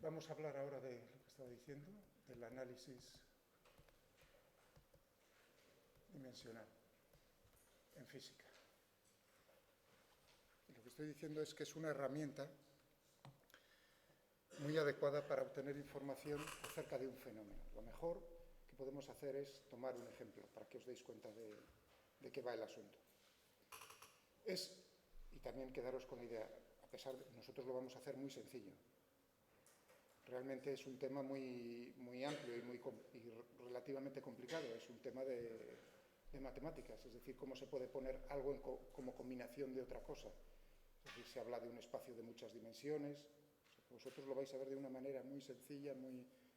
Vamos a hablar ahora de lo que estaba diciendo, del análisis dimensional en física. Y lo que estoy diciendo es que es una herramienta muy adecuada para obtener información acerca de un fenómeno. Lo mejor que podemos hacer es tomar un ejemplo para que os deis cuenta de qué va el asunto. Y también quedaros con la idea, a pesar de que nosotros lo vamos a hacer muy sencillo. Realmente es un tema muy, muy amplio y relativamente complicado. Es un tema de matemáticas, es decir, cómo se puede poner algo como combinación de otra cosa. Es decir, se habla de un espacio de muchas dimensiones. Vosotros lo vais a ver de una manera muy sencilla,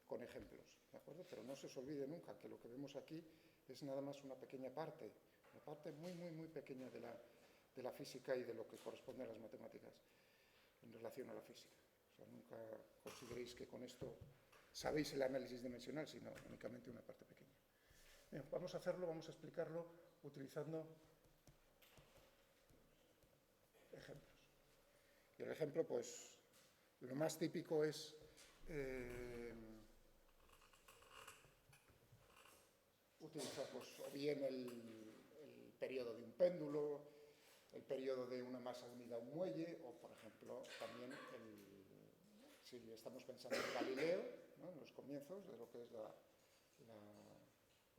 con ejemplos, ¿de acuerdo? Pero no se os olvide nunca que lo que vemos aquí es nada más una pequeña parte, una parte muy, muy, muy pequeña de la física y de lo que corresponde a las matemáticas en relación a la física. O sea, nunca consideréis que con esto sabéis el análisis dimensional, sino únicamente una parte pequeña. Bien, vamos a hacerlo, vamos a explicarlo utilizando ejemplos. Y el ejemplo, pues, lo más típico es utilizar, pues, o bien el periodo de un péndulo, el periodo de una masa unida a un muelle, o, por ejemplo, también si estamos pensando en Galileo, ¿no?, en los comienzos de lo que es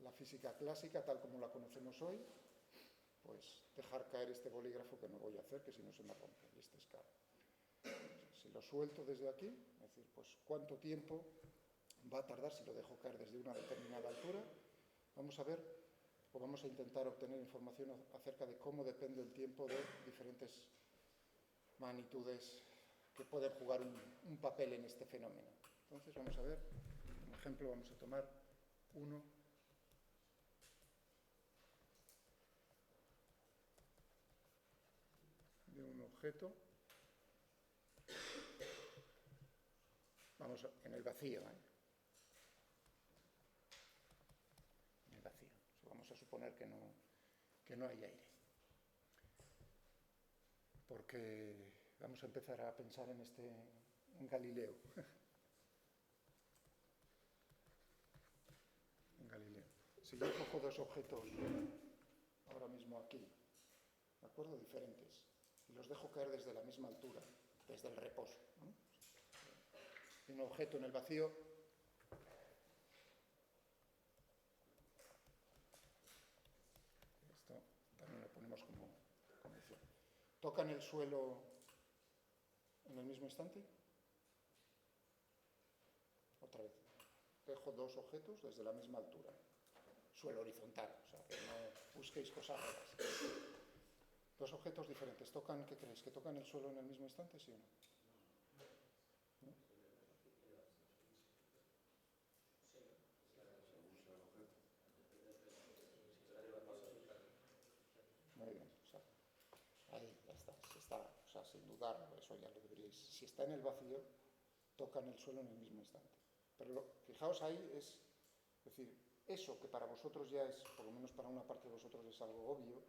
la física clásica, tal como la conocemos hoy, pues dejar caer este bolígrafo, que no voy a hacer, que si no se me rompe, y este es caro. Si lo suelto desde aquí, es decir, pues cuánto tiempo va a tardar si lo dejo caer desde una determinada altura. Vamos a ver, o vamos a intentar obtener información acerca de cómo depende el tiempo de diferentes magnitudes que pueden jugar un papel en este fenómeno. Entonces vamos a ver, como ejemplo vamos a tomar uno de un objeto, vamos en el vacío, en el vacío. Vamos a suponer que no hay aire, porque vamos a empezar a pensar en Galileo. En Galileo. Si yo cojo dos objetos ahora mismo aquí, ¿de acuerdo?, diferentes, y los dejo caer desde la misma altura, desde el reposo, ¿no? Un objeto en el vacío, esto también lo ponemos como condición. ¿Tocan el suelo en el mismo instante? Otra vez. Dejo dos objetos desde la misma altura. Suelo horizontal, o sea, que no busquéis cosas raras. Dos objetos diferentes. ¿Tocan, qué creéis? ¿Que tocan el suelo en el mismo instante, sí o no? ¿No? Muy bien, o sea, ahí ya está, o sea, sin dudar, eso ya lo deberíais. Si está en el vacío, tocan el suelo en el mismo instante. Pero fijaos ahí, es decir, eso que para vosotros ya es, por lo menos para una parte de vosotros es algo obvio,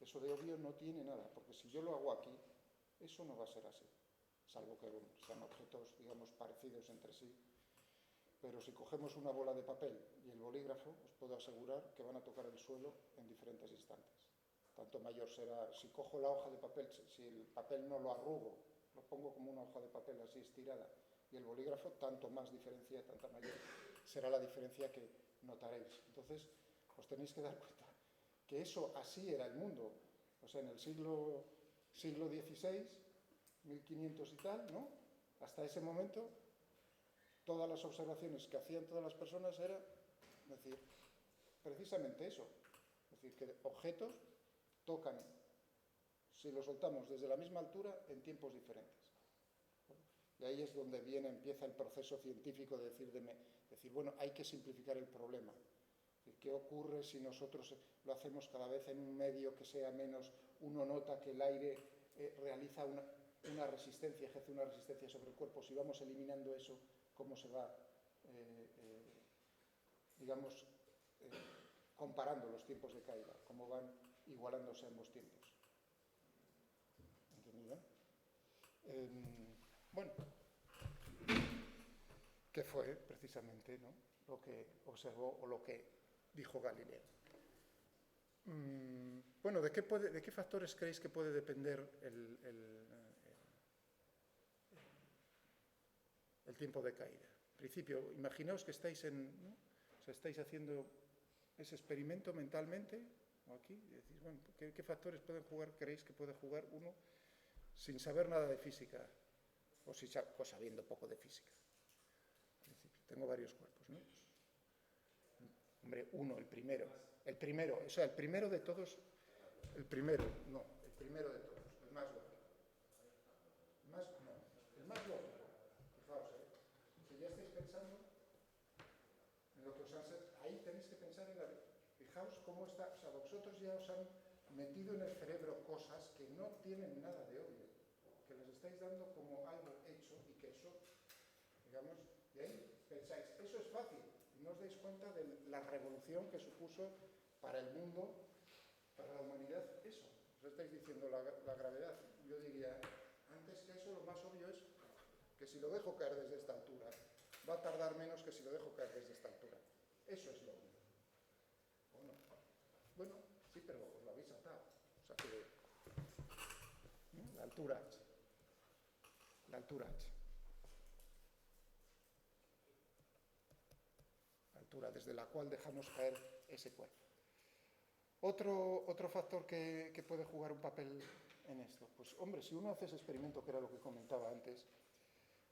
eso de obvio no tiene nada, porque si yo lo hago aquí, eso no va a ser así, salvo que sean objetos, digamos, parecidos entre sí. Pero si cogemos una bola de papel y el bolígrafo, os puedo asegurar que van a tocar el suelo en diferentes instantes. Tanto mayor será, si cojo la hoja de papel, si el papel no lo arrugo, lo pongo como una hoja de papel así estirada, y el bolígrafo, tanto más diferencia, tanta mayor será la diferencia que notaréis. Entonces, os tenéis que dar cuenta que eso así era el mundo. O sea, en el siglo XVI, 1500 y tal, ¿no?, hasta ese momento, todas las observaciones que hacían todas las personas era, decir, precisamente eso. Es decir, que objetos tocan, si los soltamos desde la misma altura, en tiempos diferentes. Y ahí es donde empieza el proceso científico de decir, bueno, hay que simplificar el problema. ¿Qué ocurre si nosotros lo hacemos cada vez en un medio que sea menos? Uno nota que el aire realiza una resistencia, ejerce una resistencia sobre el cuerpo. Si vamos eliminando eso, ¿cómo se va, digamos, comparando los tiempos de caída? ¿Cómo van igualándose ambos tiempos? ¿Entendido? Bueno, que fue precisamente, ¿no?, lo que observó o lo que dijo Galileo. Bueno, ¿de qué factores creéis que puede depender el tiempo de caída? En principio, imaginaos que estáis ¿no?, o sea, estáis haciendo ese experimento mentalmente, o aquí, y decís, bueno, ¿qué factores creéis que puede jugar uno sin saber nada de física o sabiendo poco de física? En principio, tengo varios cuerpos, ¿no? Hombre, el primero de todos, el primero de todos, el más lógico. El más lógico. Fijaos, si ya estáis pensando en lo que os han... Ahí tenéis que pensar en fijaos cómo está, o sea, vosotros ya os han metido en el cerebro cosas que no tienen nada de obvio, que les estáis dando como algo hecho y que eso, digamos, y ahí pensáis, eso es fácil, y no os dais cuenta de la revolución que supuso para el mundo, para la humanidad, eso. Os estáis diciendo la gravedad. Yo diría, antes que eso, lo más obvio es que si lo dejo caer desde esta altura, va a tardar menos que si lo dejo caer desde esta altura. Eso es lo obvio. ¿O no? Bueno, sí, pero os lo habéis saltado. O sea que... ¿no? La altura h. La altura desde la cual dejamos caer ese cuerpo. Otro factor que puede jugar un papel en esto, pues hombre, si uno hace ese experimento, que era lo que comentaba antes,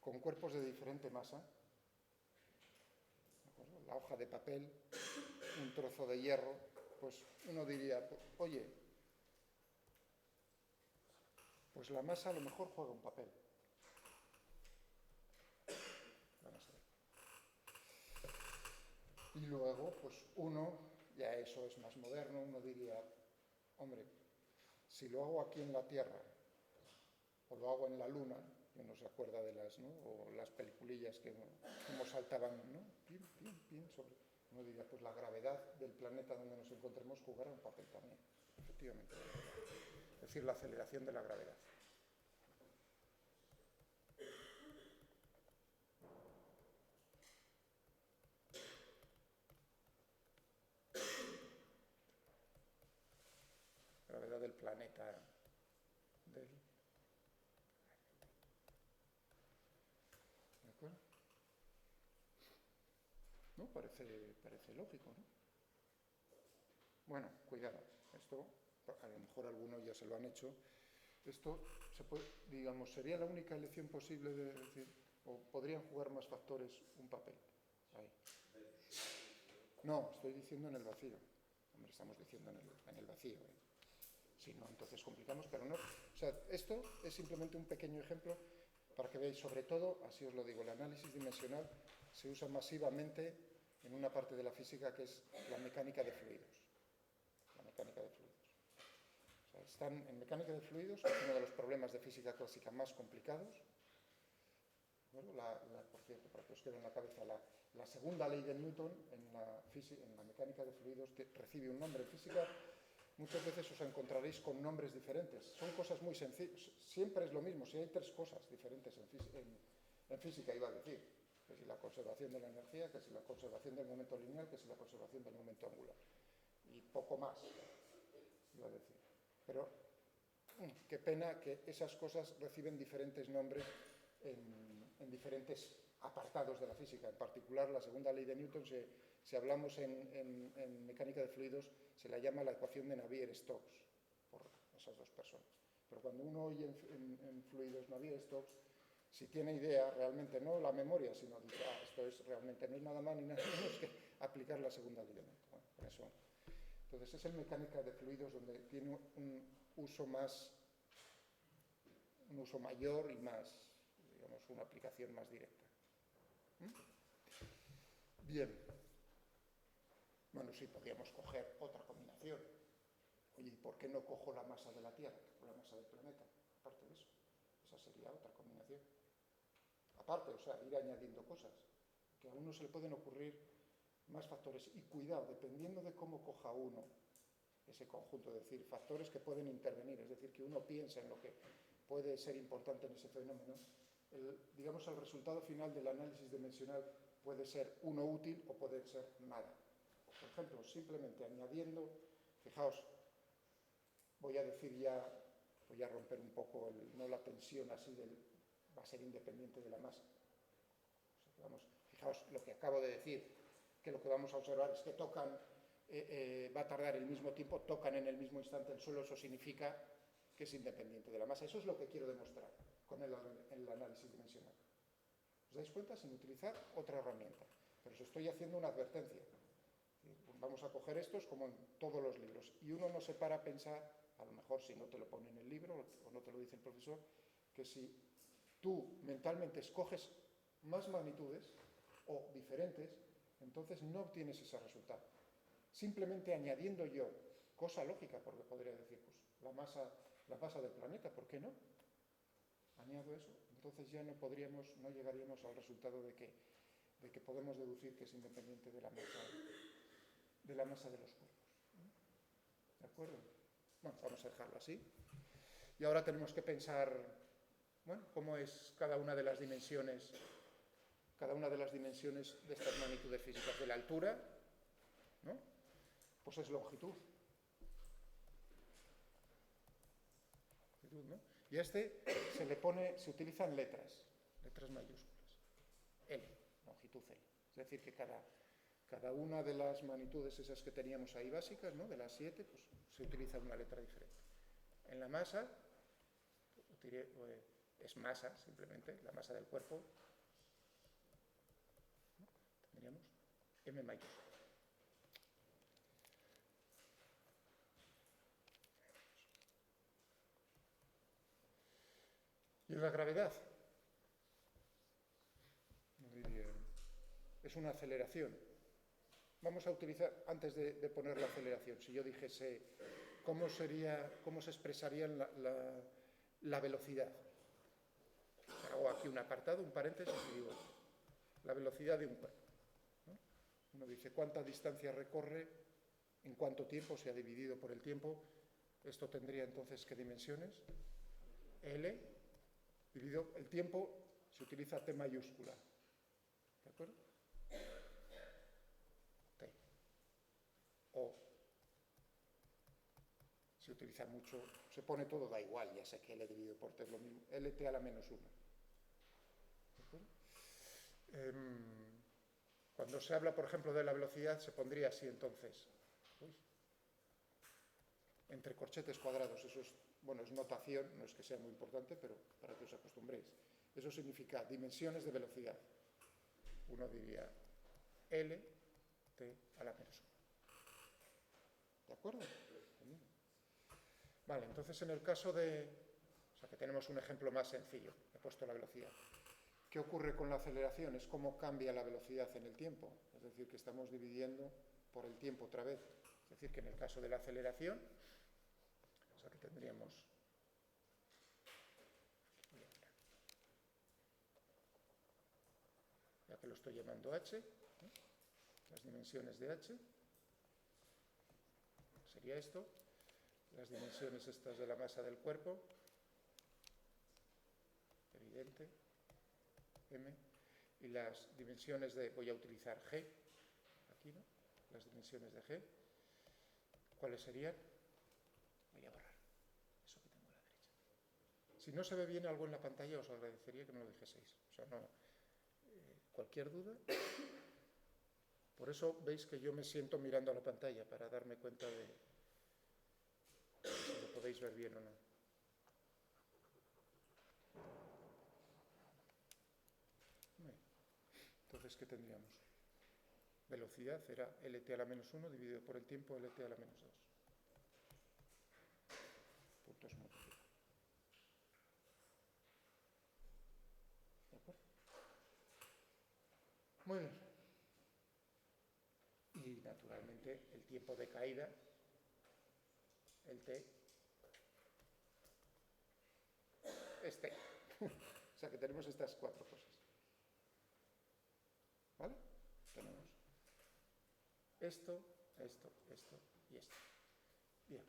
con cuerpos de diferente masa, la hoja de papel, un trozo de hierro, pues uno diría, oye, pues la masa a lo mejor juega un papel. Y luego, pues ya eso es más moderno, uno diría, hombre, si lo hago aquí en la Tierra o lo hago en la Luna, que uno se acuerda de las peliculillas que como saltaban, ¿no?, sobre... Uno diría, pues la gravedad del planeta donde nos encontremos jugará un papel también, efectivamente. Es decir, la aceleración de la gravedad. Gravedad del planeta. ¿De acuerdo? ¿No? Parece lógico, ¿no? Bueno, cuidado. Esto, a lo mejor algunos ya se lo han hecho. Esto digamos, sería la única elección posible de decir, o podrían jugar más factores un papel. Ahí. No, estoy diciendo en el vacío. Hombre, estamos diciendo en el vacío. Si no, entonces complicamos, pero no. O sea, esto es simplemente un pequeño ejemplo para que veáis, sobre todo, así os lo digo, el análisis dimensional se usa masivamente en una parte de la física que es la mecánica de fluidos. La mecánica de fluidos. O sea, en mecánica de fluidos, que es uno de los problemas de física clásica más complicados. Bueno, por cierto, para que os quede en la cabeza, la segunda ley de Newton en la mecánica de fluidos recibe un nombre. En física muchas veces os encontraréis con nombres diferentes. Son cosas muy sencillas. Siempre es lo mismo. Si hay tres cosas diferentes en física, iba a decir, que si la conservación de la energía, que si la conservación del momento lineal, que si la conservación del momento angular. Y poco más, iba a decir. Pero qué pena que esas cosas reciben diferentes nombres en diferentes apartados de la física. En particular, la segunda ley de Newton, si hablamos en mecánica de fluidos, se la llama la ecuación de Navier-Stokes, por esas dos personas. Pero cuando uno oye en fluidos Navier-Stokes, si tiene idea, realmente no la memoria, sino dice, esto realmente no es nada más ni nada menos que aplicar la segunda ley de Newton. Bueno, con eso. Entonces es en mecánica de fluidos donde tiene un uso mayor y más, digamos, una aplicación más directa. Bien. Bueno, sí, podríamos coger otra combinación. Oye, ¿y por qué no cojo la masa de la Tierra o la masa del planeta? Aparte de eso, esa sería otra combinación. Aparte, o sea, ir añadiendo cosas, que a uno se le pueden ocurrir más factores. Y cuidado, dependiendo de cómo coja uno ese conjunto, es decir, factores que pueden intervenir, es decir, que uno piensa en lo que puede ser importante en ese fenómeno, digamos, el resultado final del análisis dimensional puede ser uno útil o puede ser nada. Por ejemplo, simplemente añadiendo, fijaos, voy a decir ya, voy a romper un poco, no la tensión así va a ser independiente de la masa. O sea, vamos, fijaos lo que acabo de decir, que lo que vamos a observar es que tocan, va a tardar el mismo tiempo, tocan en el mismo instante el suelo, eso significa que es independiente de la masa. Eso es lo que quiero demostrar con el análisis dimensional. ¿Os dais cuenta? Sin utilizar otra herramienta. Pero os estoy haciendo una advertencia. Vamos a coger estos como en todos los libros. Y uno no se para a pensar, a lo mejor si no te lo pone en el libro o no te lo dice el profesor, que si tú mentalmente escoges más magnitudes o diferentes, entonces no obtienes ese resultado. Simplemente añadiendo yo, cosa lógica, porque podría decir, pues la masa del planeta, ¿por qué no? Añado eso, entonces ya no llegaríamos al resultado de que podemos deducir que es independiente de la masa de los cuerpos. ¿De acuerdo? Bueno, vamos a dejarlo así. Y ahora tenemos que pensar, bueno, cómo es cada una de las dimensiones de estas magnitudes físicas. De la altura, ¿no? Pues es longitud. ¿No? Y a este se utilizan letras mayúsculas. L, longitud L. Es decir, que cada una de las magnitudes esas que teníamos ahí básicas, ¿no? De las 7, pues se utiliza una letra diferente. En la masa, es masa simplemente, la masa del cuerpo, ¿no? Tendríamos M mayúscula. ¿Y la gravedad? Es una aceleración. Vamos a utilizar, antes de poner la aceleración, si yo dijese cómo se expresaría la velocidad. Hago aquí un apartado, un paréntesis y digo la velocidad de un cuerpo, ¿no? Uno dice cuánta distancia recorre, en cuánto tiempo, se ha dividido por el tiempo. Esto tendría entonces ¿qué dimensiones? L dividido el tiempo, se utiliza T mayúscula. ¿De acuerdo? T. O se utiliza mucho, se pone todo, da igual, ya sé que L dividido por T es lo mismo, LT a la menos 1. ¿De acuerdo? Cuando se habla, por ejemplo, de la velocidad, se pondría así entonces. Entre corchetes cuadrados, eso es, bueno, es notación, no es que sea muy importante, pero para que os acostumbréis. Eso significa dimensiones de velocidad. Uno diría L, T a la menos 1. ¿De acuerdo? Vale, entonces en el caso o sea que tenemos un ejemplo más sencillo, he puesto la velocidad. ¿Qué ocurre con la aceleración? Es cómo cambia la velocidad en el tiempo. Es decir, que estamos dividiendo por el tiempo otra vez. Es decir, que en el caso de la aceleración, o sea que tendríamos, ya que lo estoy llamando h, ¿no? Las dimensiones de h, sería esto, las dimensiones estas de la masa del cuerpo, evidente, m, y las dimensiones voy a utilizar g, aquí, ¿no? Las dimensiones de g, ¿cuáles serían? Voy a borrar eso que tengo a la derecha. Si no se ve bien algo en la pantalla, os agradecería que me lo dijeseis. O sea, no, cualquier duda. Por eso veis que yo me siento mirando a la pantalla para darme cuenta de si lo podéis ver bien o no. Entonces, ¿qué tendríamos? Velocidad era LT a la menos 1 dividido por el tiempo LT a la menos 2. Puntos multiplicados. ¿De acuerdo? Muy bien. Y naturalmente el tiempo de caída, el T, es T. O sea que tenemos estas 4 cosas. ¿Vale? Tenemos esto, esto, esto y esto. Bien.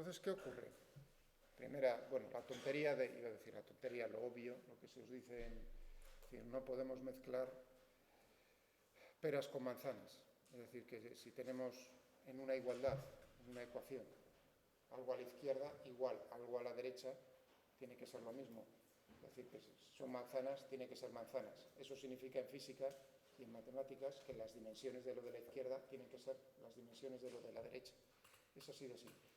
Entonces, ¿qué ocurre? Primera, bueno, la tontería iba a decir la tontería, lo obvio, lo que se os dice es decir, no podemos mezclar peras con manzanas. Es decir, que si tenemos en una igualdad, en una ecuación, algo a la izquierda, igual algo a la derecha, tiene que ser lo mismo. Es decir, que si son manzanas, tiene que ser manzanas. Eso significa en física y en matemáticas que las dimensiones de lo de la izquierda tienen que ser las dimensiones de lo de la derecha. Es así de simple.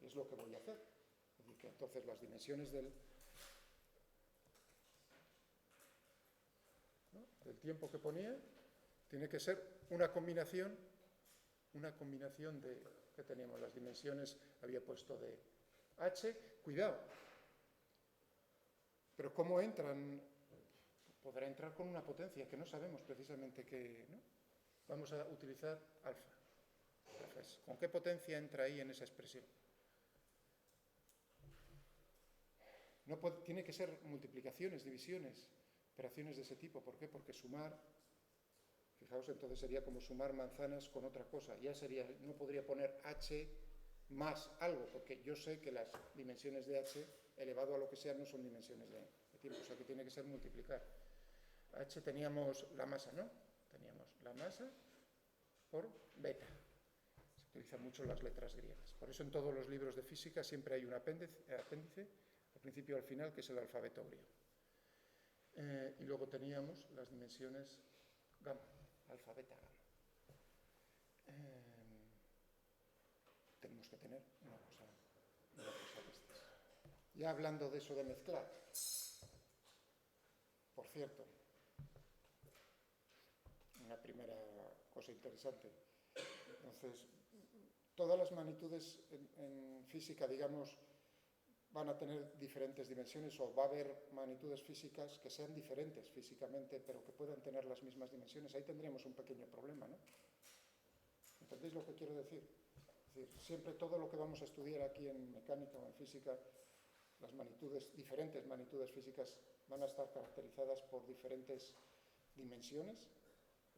Y es lo que voy a hacer. Es decir, que entonces las dimensiones del tiempo que ponía tiene que ser una combinación de, que teníamos las dimensiones, había puesto de h, cuidado, pero ¿cómo entran? Podrá entrar con una potencia que no sabemos precisamente qué, ¿no? Vamos a utilizar alfa. ¿Con qué potencia entra ahí en esa expresión? No tiene que ser multiplicaciones, divisiones, operaciones de ese tipo. ¿Por qué? Porque sumar, fijaos, entonces sería como sumar manzanas con otra cosa. Ya sería, no podría poner h más algo, porque yo sé que las dimensiones de h elevado a lo que sea no son dimensiones de tiempo, o sea que tiene que ser multiplicar. H teníamos la masa, ¿no? Teníamos la masa por beta. Se utilizan mucho las letras griegas. Por eso en todos los libros de física siempre hay un apéndice al principio y al final, que es el alfabeto griego. Y luego teníamos las dimensiones gamma, alfa, beta, gamma. Tenemos que tener una cosa de estas. Ya hablando de eso de mezclar, por cierto, una primera cosa interesante. Entonces, todas las magnitudes en física, digamos, van a tener diferentes dimensiones, o va a haber magnitudes físicas que sean diferentes físicamente, pero que puedan tener las mismas dimensiones. Ahí tendríamos un pequeño problema, ¿no? ¿Entendéis lo que quiero decir? Es decir, siempre todo lo que vamos a estudiar aquí en mecánica o en física, las diferentes magnitudes físicas van a estar caracterizadas por diferentes dimensiones.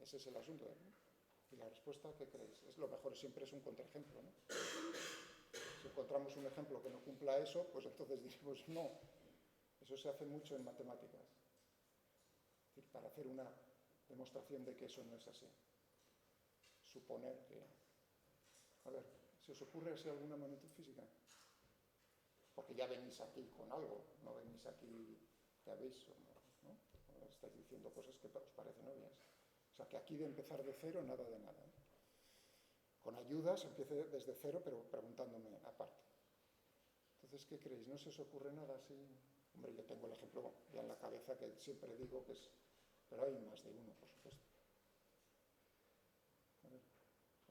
Ese es el asunto, ¿no? Y la respuesta, ¿qué creéis? Es lo mejor, siempre es un contraejemplo, ¿no? Si encontramos un ejemplo que no cumpla eso, pues entonces diremos no. Eso se hace mucho en matemáticas. Es decir, para hacer una demostración de que eso no es así. Suponer que... A ver, ¿se os ocurre así alguna magnitud física? Porque ya venís aquí con algo, no venís aquí, ya veis, ¿no? Estáis diciendo cosas que os parecen obvias. O sea, que aquí de empezar de cero, nada de nada, ¿eh? Con ayudas, empiece desde cero, pero preguntándome aparte. Entonces, ¿qué creéis? ¿No se os ocurre nada así? Hombre, yo tengo el ejemplo ya en la cabeza que siempre digo que es... Pero hay más de uno, por supuesto. A ver,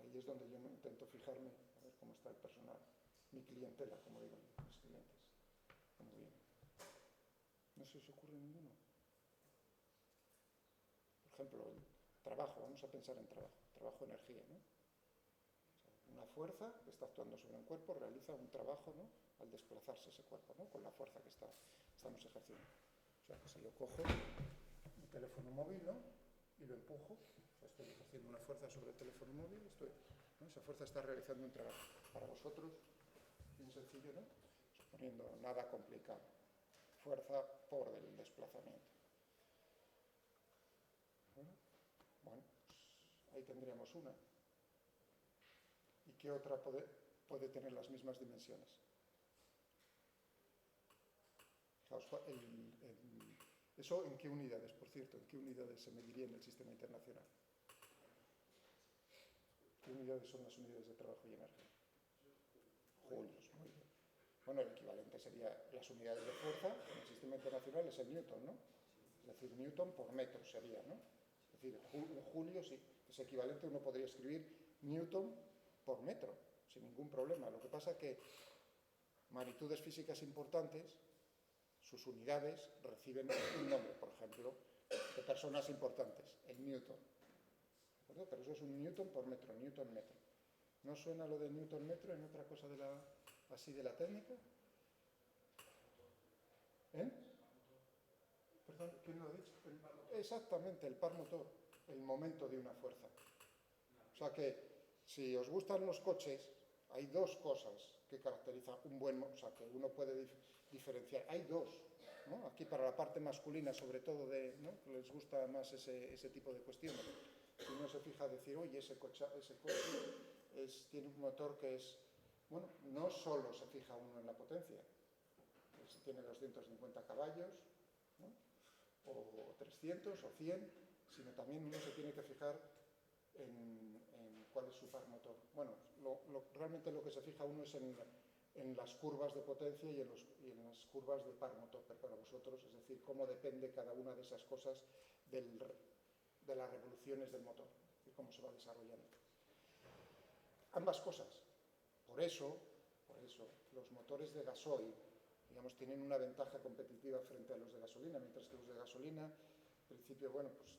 ahí es donde yo intento fijarme, a ver cómo está el personal. Mi clientela, como digo yo, mis clientes. Muy bien. ¿No se os ocurre ninguno? Por ejemplo, el trabajo. Vamos a pensar en trabajo. Trabajo-energía, ¿no? Una fuerza que está actuando sobre un cuerpo realiza un trabajo, ¿no? Al desplazarse ese cuerpo, ¿no? Con la fuerza que estamos ejerciendo. O sea, que si yo cojo mi teléfono móvil, ¿no? Y lo empujo, o sea, estoy ejerciendo una fuerza sobre el teléfono móvil, ¿no? Esa fuerza está realizando un trabajo. Para vosotros, bien sencillo, ¿no? Suponiendo nada complicado. Fuerza por el desplazamiento. Bueno, pues ahí tendríamos una. ¿Y qué otra puede tener las mismas dimensiones? Fijaos, ¿eso en qué unidades, por cierto? ¿En qué unidades se mediría en el sistema internacional? ¿Qué unidades son las unidades de trabajo y energía? Julios, muy bien. Bueno, el equivalente sería las unidades de fuerza en el sistema internacional es el newton, ¿no? Es decir, newton por metro sería, ¿no? Es decir, un julio sí, es equivalente, uno podría escribir newton por metro, sin ningún problema. Lo que pasa es que magnitudes físicas importantes, sus unidades reciben un nombre, por ejemplo, de personas importantes, el newton. ¿De Pero eso es un newton por metro, newton metro. ¿No suena lo de newton metro en otra cosa así de la técnica? ¿Eh? Perdón, ¿quién lo ha dicho? Exactamente, el par motor, el momento de una fuerza. O sea que, si os gustan los coches, hay dos cosas que caracterizan un buen, o sea, que uno puede diferenciar. Hay dos, ¿no? Aquí para la parte masculina, sobre todo, ¿no? Que les gusta más ese tipo de cuestiones. Si uno se fija a decir, oye, ese coche tiene un motor que es, bueno, no solo se fija uno en la potencia, si tiene 250 caballos, ¿no? O 300 o 100, sino también uno se tiene que fijar en cuál es su par motor. Bueno, realmente lo que se fija uno es en las curvas de potencia y en las curvas de par motor, pero para vosotros, es decir, cómo depende cada una de esas cosas de las revoluciones del motor y cómo se va desarrollando. Ambas cosas. Por eso, los motores de gasoil, digamos, tienen una ventaja competitiva frente a los de gasolina, mientras que los de gasolina, en principio, bueno, pues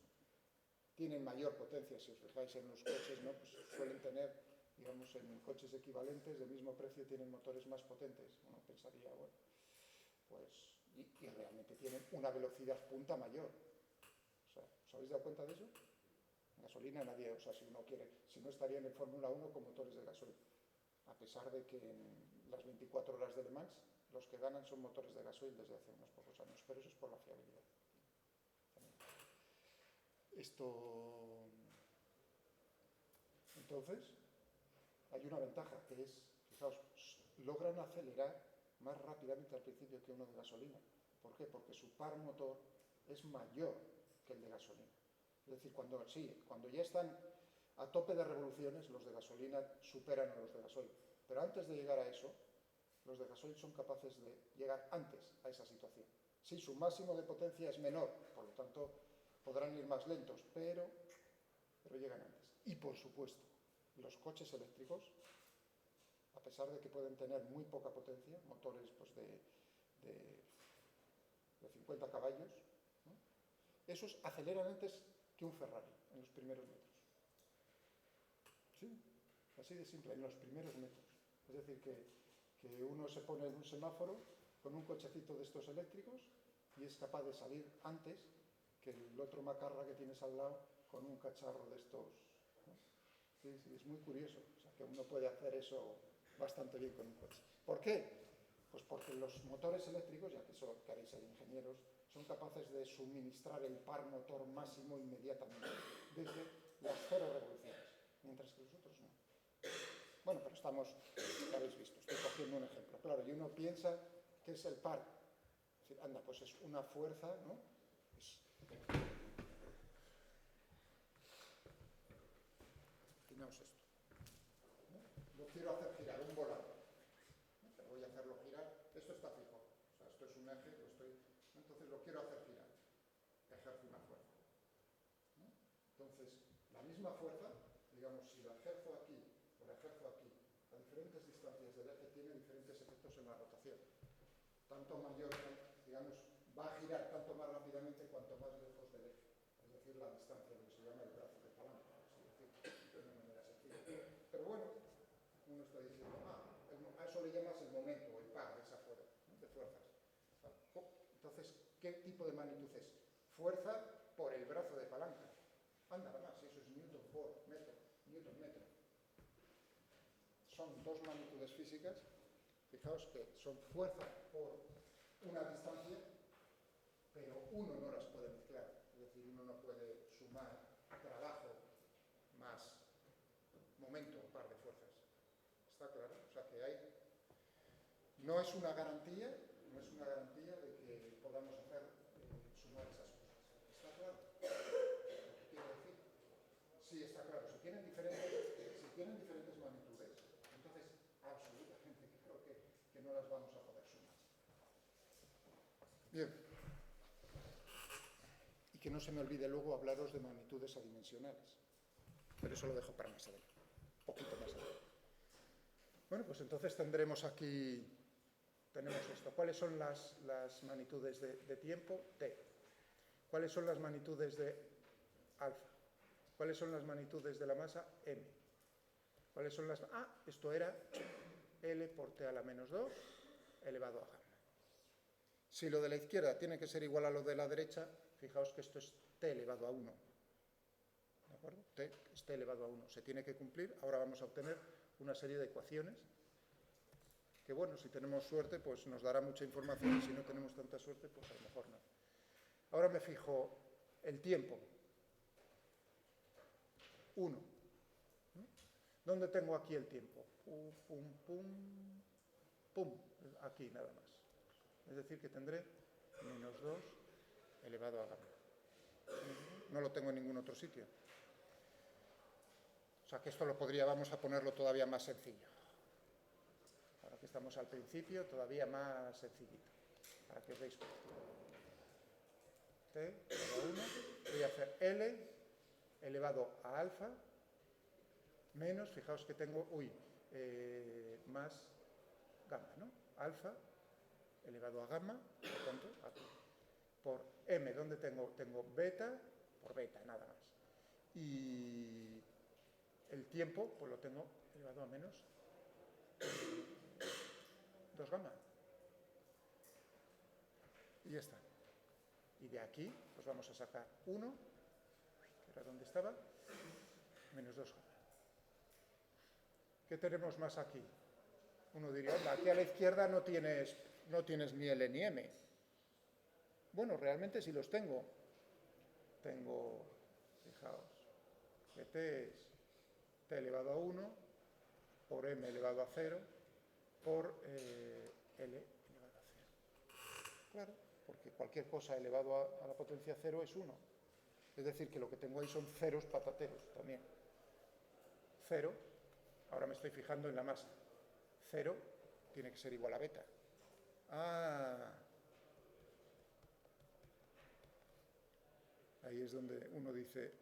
tienen mayor potencia. Si os fijáis en los coches, ¿no? Pues suelen tener, digamos, en coches equivalentes de mismo precio tienen motores más potentes. Uno pensaría, bueno, pues, y realmente tienen una velocidad punta mayor. O sea, ¿os habéis dado cuenta de eso? En gasolina nadie, o sea, si uno quiere, si no estarían en Fórmula 1 con motores de gasolina. A pesar de que en las 24 horas de Le Mans los que ganan son motores de gasoil desde hace unos pocos años, pero eso es por la fiabilidad. Entonces, hay una ventaja que es, fijaos, logran acelerar más rápidamente al principio que uno de gasolina. ¿Por qué? Porque su par motor es mayor que el de gasolina. Es decir, cuando ya están a tope de revoluciones, los de gasolina superan a los de gasoil. Pero antes de llegar a eso, los de gasoil son capaces de llegar antes a esa situación. Sí, su máximo de potencia es menor, por lo tanto podrán ir más lentos, pero llegan antes. Y por supuesto, los coches eléctricos, a pesar de que pueden tener muy poca potencia, motores pues, de 50 caballos, ¿no? Esos aceleran antes que un Ferrari en los primeros metros. Sí, así de simple, en los primeros metros. Es decir, que uno se pone en un semáforo con un cochecito de estos eléctricos y es capaz de salir antes que el otro macarra que tienes al lado con un cacharro de estos, ¿no? Sí, es muy curioso. O sea, que uno puede hacer eso bastante bien con un coche. ¿Por qué? Pues porque los motores eléctricos, ya que haréis ser ingenieros, son capaces de suministrar el par motor máximo inmediatamente, desde las 0 revoluciones, mientras que los otros no. Bueno, pero ya habéis visto, estoy cogiendo un ejemplo. Claro, y uno piensa que es el par. Es decir, anda, pues es una fuerza, ¿no? Imaginaos esto, ¿no? Yo quiero hacer girar un volador, ¿no? Pero voy a hacerlo girar, esto está fijo, o sea, esto es un eje, entonces lo quiero hacer girar, ejerce una fuerza, ¿no? Entonces, la misma fuerza, digamos, si la ejerzo aquí o la ejerzo aquí, a diferentes distancias del eje, tiene diferentes efectos en la rotación. Tanto mayor, digamos, va a girar tanto más rápidamente cuanto más lejos del eje. Es decir, la distancia, lo que se llama el brazo de palanca, de una manera sencilla. Pero bueno, uno está diciendo, a eso le llamas el momento, o el par de esa fuerza, ¿no? De fuerzas. Entonces, ¿qué tipo de magnitud es? Fuerza por el brazo de palanca. Anda, nada más, eso es Newton por metro, Newton metro. Son dos magnitudes físicas, fijaos que son fuerza por una distancia, pero uno no las puede mezclar, es decir, uno no puede sumar trabajo más momento o par de fuerzas. ¿Está claro? O sea que no es una garantía de que podamos hacer sumar esas cosas. ¿Está claro? ¿Qué quiero decir? Sí, está claro. Si tienen diferentes magnitudes, entonces absolutamente creo que no las vamos a poder sumar. Bien. Y que no se me olvide luego hablaros de magnitudes adimensionales. Pero eso lo dejo para más adelante. Un poquito más adelante. Bueno, pues entonces tenemos esto. ¿Cuáles son las magnitudes de tiempo? T. ¿Cuáles son las magnitudes de alfa? ¿Cuáles son las magnitudes de la masa? M. ¿Cuáles son las...? Esto era L por T a la menos 2 elevado a gamma. Si lo de la izquierda tiene que ser igual a lo de la derecha, fijaos que esto es T elevado a 1. ¿De acuerdo? T es T elevado a 1. Se tiene que cumplir. Ahora vamos a obtener una serie de ecuaciones que, bueno, si tenemos suerte, pues nos dará mucha información, y si no tenemos tanta suerte, pues a lo mejor no. Ahora me fijo el tiempo. 1. ¿Dónde tengo aquí el tiempo? Pum, pum, pum, pum, aquí nada más. Es decir, que tendré menos 2 elevado a gamma. No lo tengo en ningún otro sitio. O sea que esto vamos a ponerlo todavía más sencillo. Ahora que estamos al principio, todavía más sencillito, para que os deis cuenta. T elevado a 1, voy a hacer L elevado a alfa, menos, fijaos que tengo, más gamma, ¿no? Alfa elevado a gamma, por tanto, aquí. Por M, ¿dónde tengo? Tengo beta, por beta, nada más. Y el tiempo, pues lo tengo elevado a menos 2 gamma. Y ya está. Y de aquí, pues vamos a sacar 1, que era donde estaba, menos 2 gamma. ¿Qué tenemos más aquí? Uno diría, hombre, aquí a la izquierda no tienes ni L ni M. Bueno, realmente sí los tengo. Tengo, fijaos, que T es T elevado a 1 por M elevado a 0 por L elevado a 0. Claro, porque cualquier cosa elevado a la potencia 0 es 1. Es decir, que lo que tengo ahí son ceros patateros también. 0, ahora me estoy fijando en la masa. 0 tiene que ser igual a beta. Ahí es donde uno dice,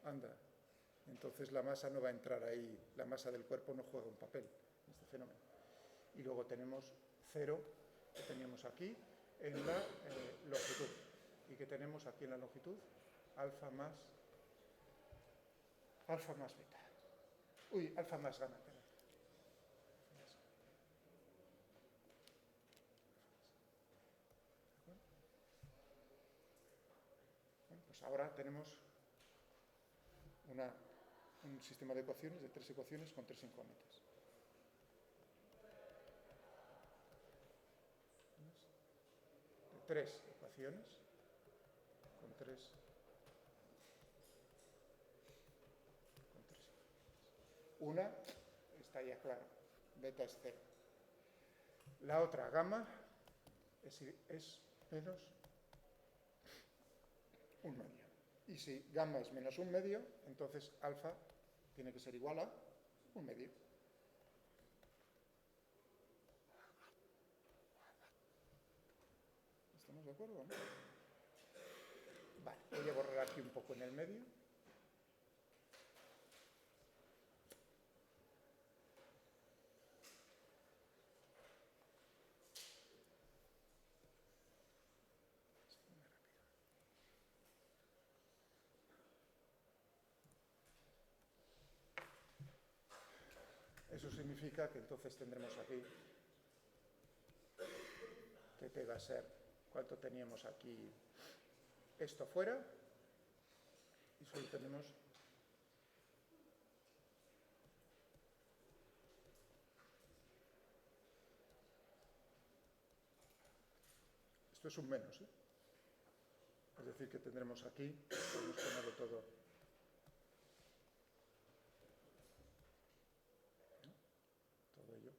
anda, entonces la masa no va a entrar ahí, la masa del cuerpo no juega un papel en este fenómeno. Y luego tenemos 0, que teníamos aquí, en la longitud. ¿Y que tenemos aquí en la longitud? Alfa más beta. Alfa más gamma, perdón. Bueno, pues ahora tenemos un sistema de ecuaciones, de 3 ecuaciones con 3 incógnitas. De 3 ecuaciones con 3 incógnitas. Una está ya claro, beta es 0. La otra, gamma, es menos 1 medio. Y si gamma es menos 1 medio, entonces alfa tiene que ser igual a 1 medio. ¿Estamos de acuerdo, no? Vale, voy a borrar aquí un poco en el medio. Eso significa que entonces tendremos aquí que T va a ser, ¿cuánto teníamos aquí? Esto fuera, y solo tenemos esto es un menos, ¿eh? Es decir, que tendremos aquí, podemos ponerlo todo, ¿no? Todo ello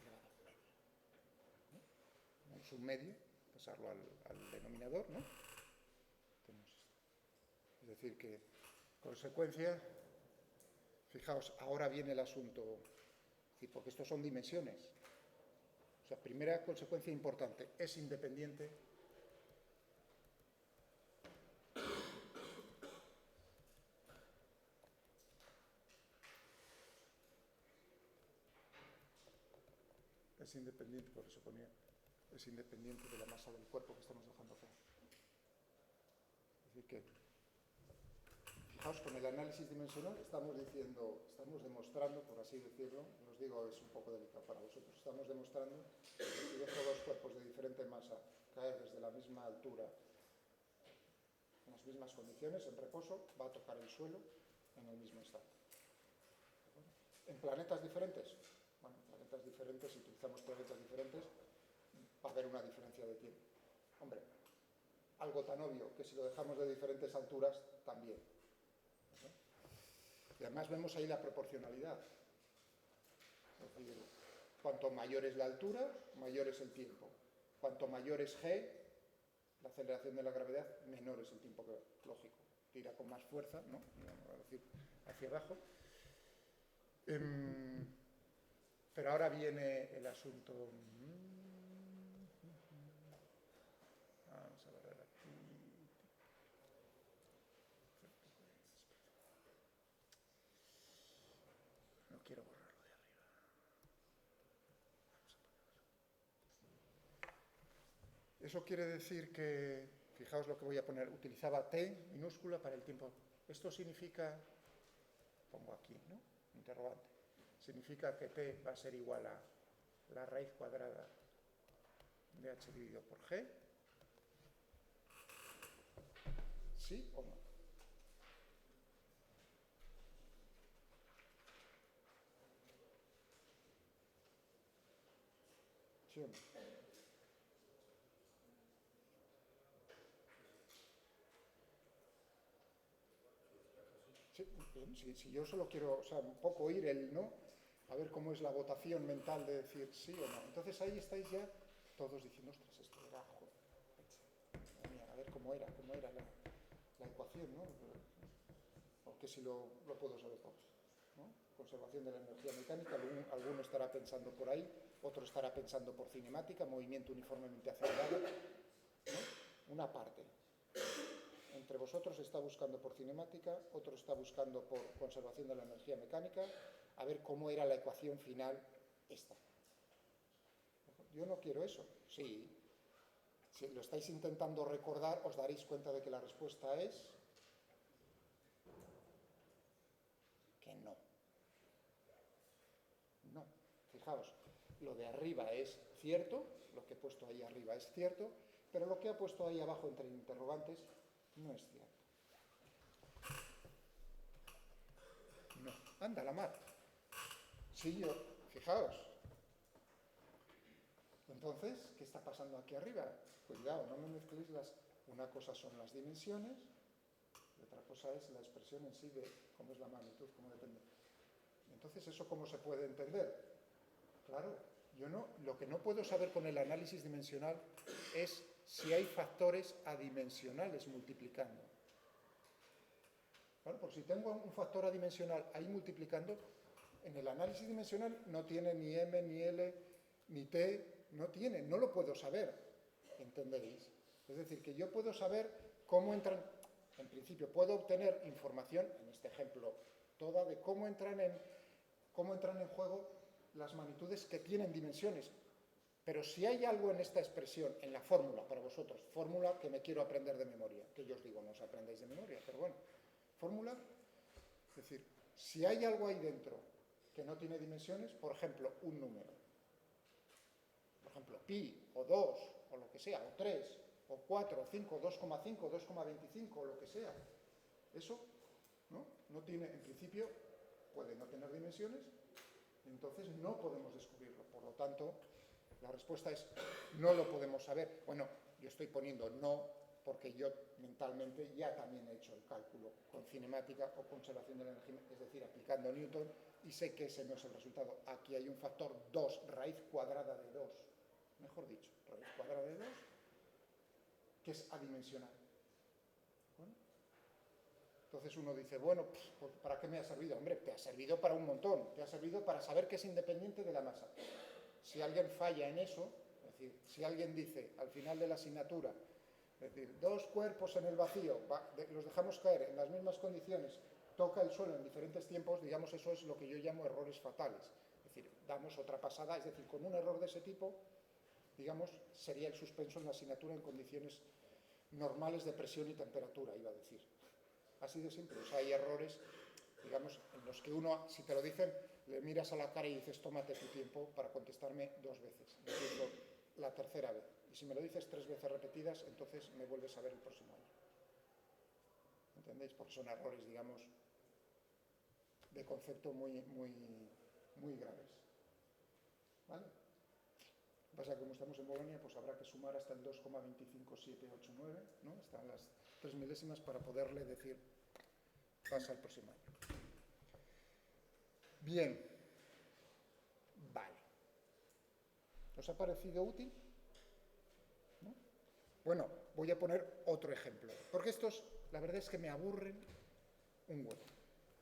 elevado a un medio, ¿no? Vamos un medio, pasarlo al denominador, ¿no? Tenemos esto. Es decir, que consecuencia, fijaos, ahora viene el asunto, porque estos son dimensiones. O sea, primera consecuencia importante, es independiente por eso ponía, es independiente de la masa del cuerpo que estamos dejando acá. Es decir que, fijaos, con el análisis dimensional estamos demostrando, por así decirlo, os digo, es un poco delicado para vosotros, estamos demostrando que si dejo dos cuerpos de diferente masa caer desde la misma altura, en las mismas condiciones, en reposo, va a tocar el suelo, en el mismo instante. ¿En planetas diferentes? Bueno, en planetas diferentes, si utilizamos planetas diferentes, va a haber una diferencia de tiempo. Hombre, algo tan obvio que si lo dejamos de diferentes alturas, también. Y además vemos ahí la proporcionalidad. Es decir, cuanto mayor es la altura, mayor es el tiempo. Cuanto mayor es g, la aceleración de la gravedad, menor es el tiempo que, lógico, tira con más fuerza, ¿no? Vamos a decir, hacia abajo. Pero ahora viene el asunto. Vamos a ver aquí. No quiero borrarlo de arriba. Eso quiere decir que, fijaos lo que voy a poner, utilizaba t minúscula para el tiempo. Esto significa, pongo aquí, ¿no? Interrogante. Significa que t va a ser igual a la raíz cuadrada de h dividido por g. ¿Sí o no? ¿Sí o no? Sí, si yo solo quiero, o sea, un poco oír el no, a ver cómo es la votación mental de decir sí o no. Entonces ahí estáis ya todos diciendo, ostras, esto era, joder, a ver cómo era la ecuación, ¿no? Porque si lo puedo saber todo, ¿no? Conservación de la energía mecánica, alguno estará pensando por ahí, otro estará pensando por cinemática, movimiento uniformemente acelerado, ¿no? Una parte. Entre vosotros está buscando por cinemática, otro está buscando por conservación de la energía mecánica, a ver cómo era la ecuación final esta. Yo no quiero eso. Sí, si lo estáis intentando recordar, os daréis cuenta de que la respuesta es que no. No. Fijaos, lo de arriba es cierto, lo que he puesto ahí arriba es cierto, pero lo que he puesto ahí abajo entre interrogantes no es cierto. No. Anda, la mar. Sí, fijaos. Entonces, ¿qué está pasando aquí arriba? Cuidado, no me mezcléis una cosa son las dimensiones y otra cosa es la expresión en sí de cómo es la magnitud, cómo depende. Entonces, ¿eso cómo se puede entender? Claro, lo que no puedo saber con el análisis dimensional es si hay factores adimensionales multiplicando. Claro, porque si tengo un factor adimensional ahí multiplicando, en el análisis dimensional no tiene ni m, ni l, ni t, no lo puedo saber, ¿entenderéis? Es decir, que yo puedo saber cómo entran, en principio puedo obtener información, en este ejemplo, toda de cómo entran en juego las magnitudes que tienen dimensiones. Pero si hay algo en esta expresión, en la fórmula, para vosotros, fórmula que me quiero aprender de memoria, que yo os digo, no os aprendáis de memoria, pero bueno, fórmula, es decir, si hay algo ahí dentro que no tiene dimensiones, por ejemplo, un número, por ejemplo, pi, o 2, o lo que sea, o 3, o 4, o 5, 2,5, 2,25, o lo que sea, eso no tiene, en principio, puede no tener dimensiones, entonces no podemos descubrirlo. Por lo tanto, la respuesta es no lo podemos saber. Bueno, yo estoy poniendo no porque yo mentalmente ya también he hecho el cálculo con cinemática o conservación de la energía, es decir, aplicando Newton, y sé que ese no es el resultado. Aquí hay un factor 2, raíz cuadrada de 2, mejor dicho, raíz cuadrada de 2, que es adimensional. ¿Bueno? Entonces uno dice, bueno, pues, ¿para qué me ha servido? Hombre, te ha servido para un montón, te ha servido para saber que es independiente de la masa. Si alguien falla en eso, es decir, si alguien dice al final de la asignatura, es decir, dos cuerpos en el vacío, los dejamos caer en las mismas condiciones, toca el suelo en diferentes tiempos, digamos, eso es lo que yo llamo errores fatales. Es decir, damos otra pasada, es decir, con un error de ese tipo, digamos, sería el suspenso en la asignatura en condiciones normales de presión y temperatura, iba a decir. Así de simple. O sea, hay errores, digamos, en los que uno, si te lo dicen, le miras a la cara y dices, tómate tu tiempo para contestarme 2 veces, incluso la tercera vez. Y si me lo dices 3 veces repetidas, entonces me vuelves a ver el próximo año. ¿Entendéis? Porque son errores, digamos, de concepto muy, muy, muy graves. ¿Vale? Pasa que como estamos en Bolonia, pues habrá que sumar hasta el 2,25789, ¿no? Están las 3 milésimas para poderle decir pasa al próximo año. Bien. Vale. ¿Os ha parecido útil? ¿No? Bueno, voy a poner otro ejemplo, porque estos, la verdad es que me aburren un huevo.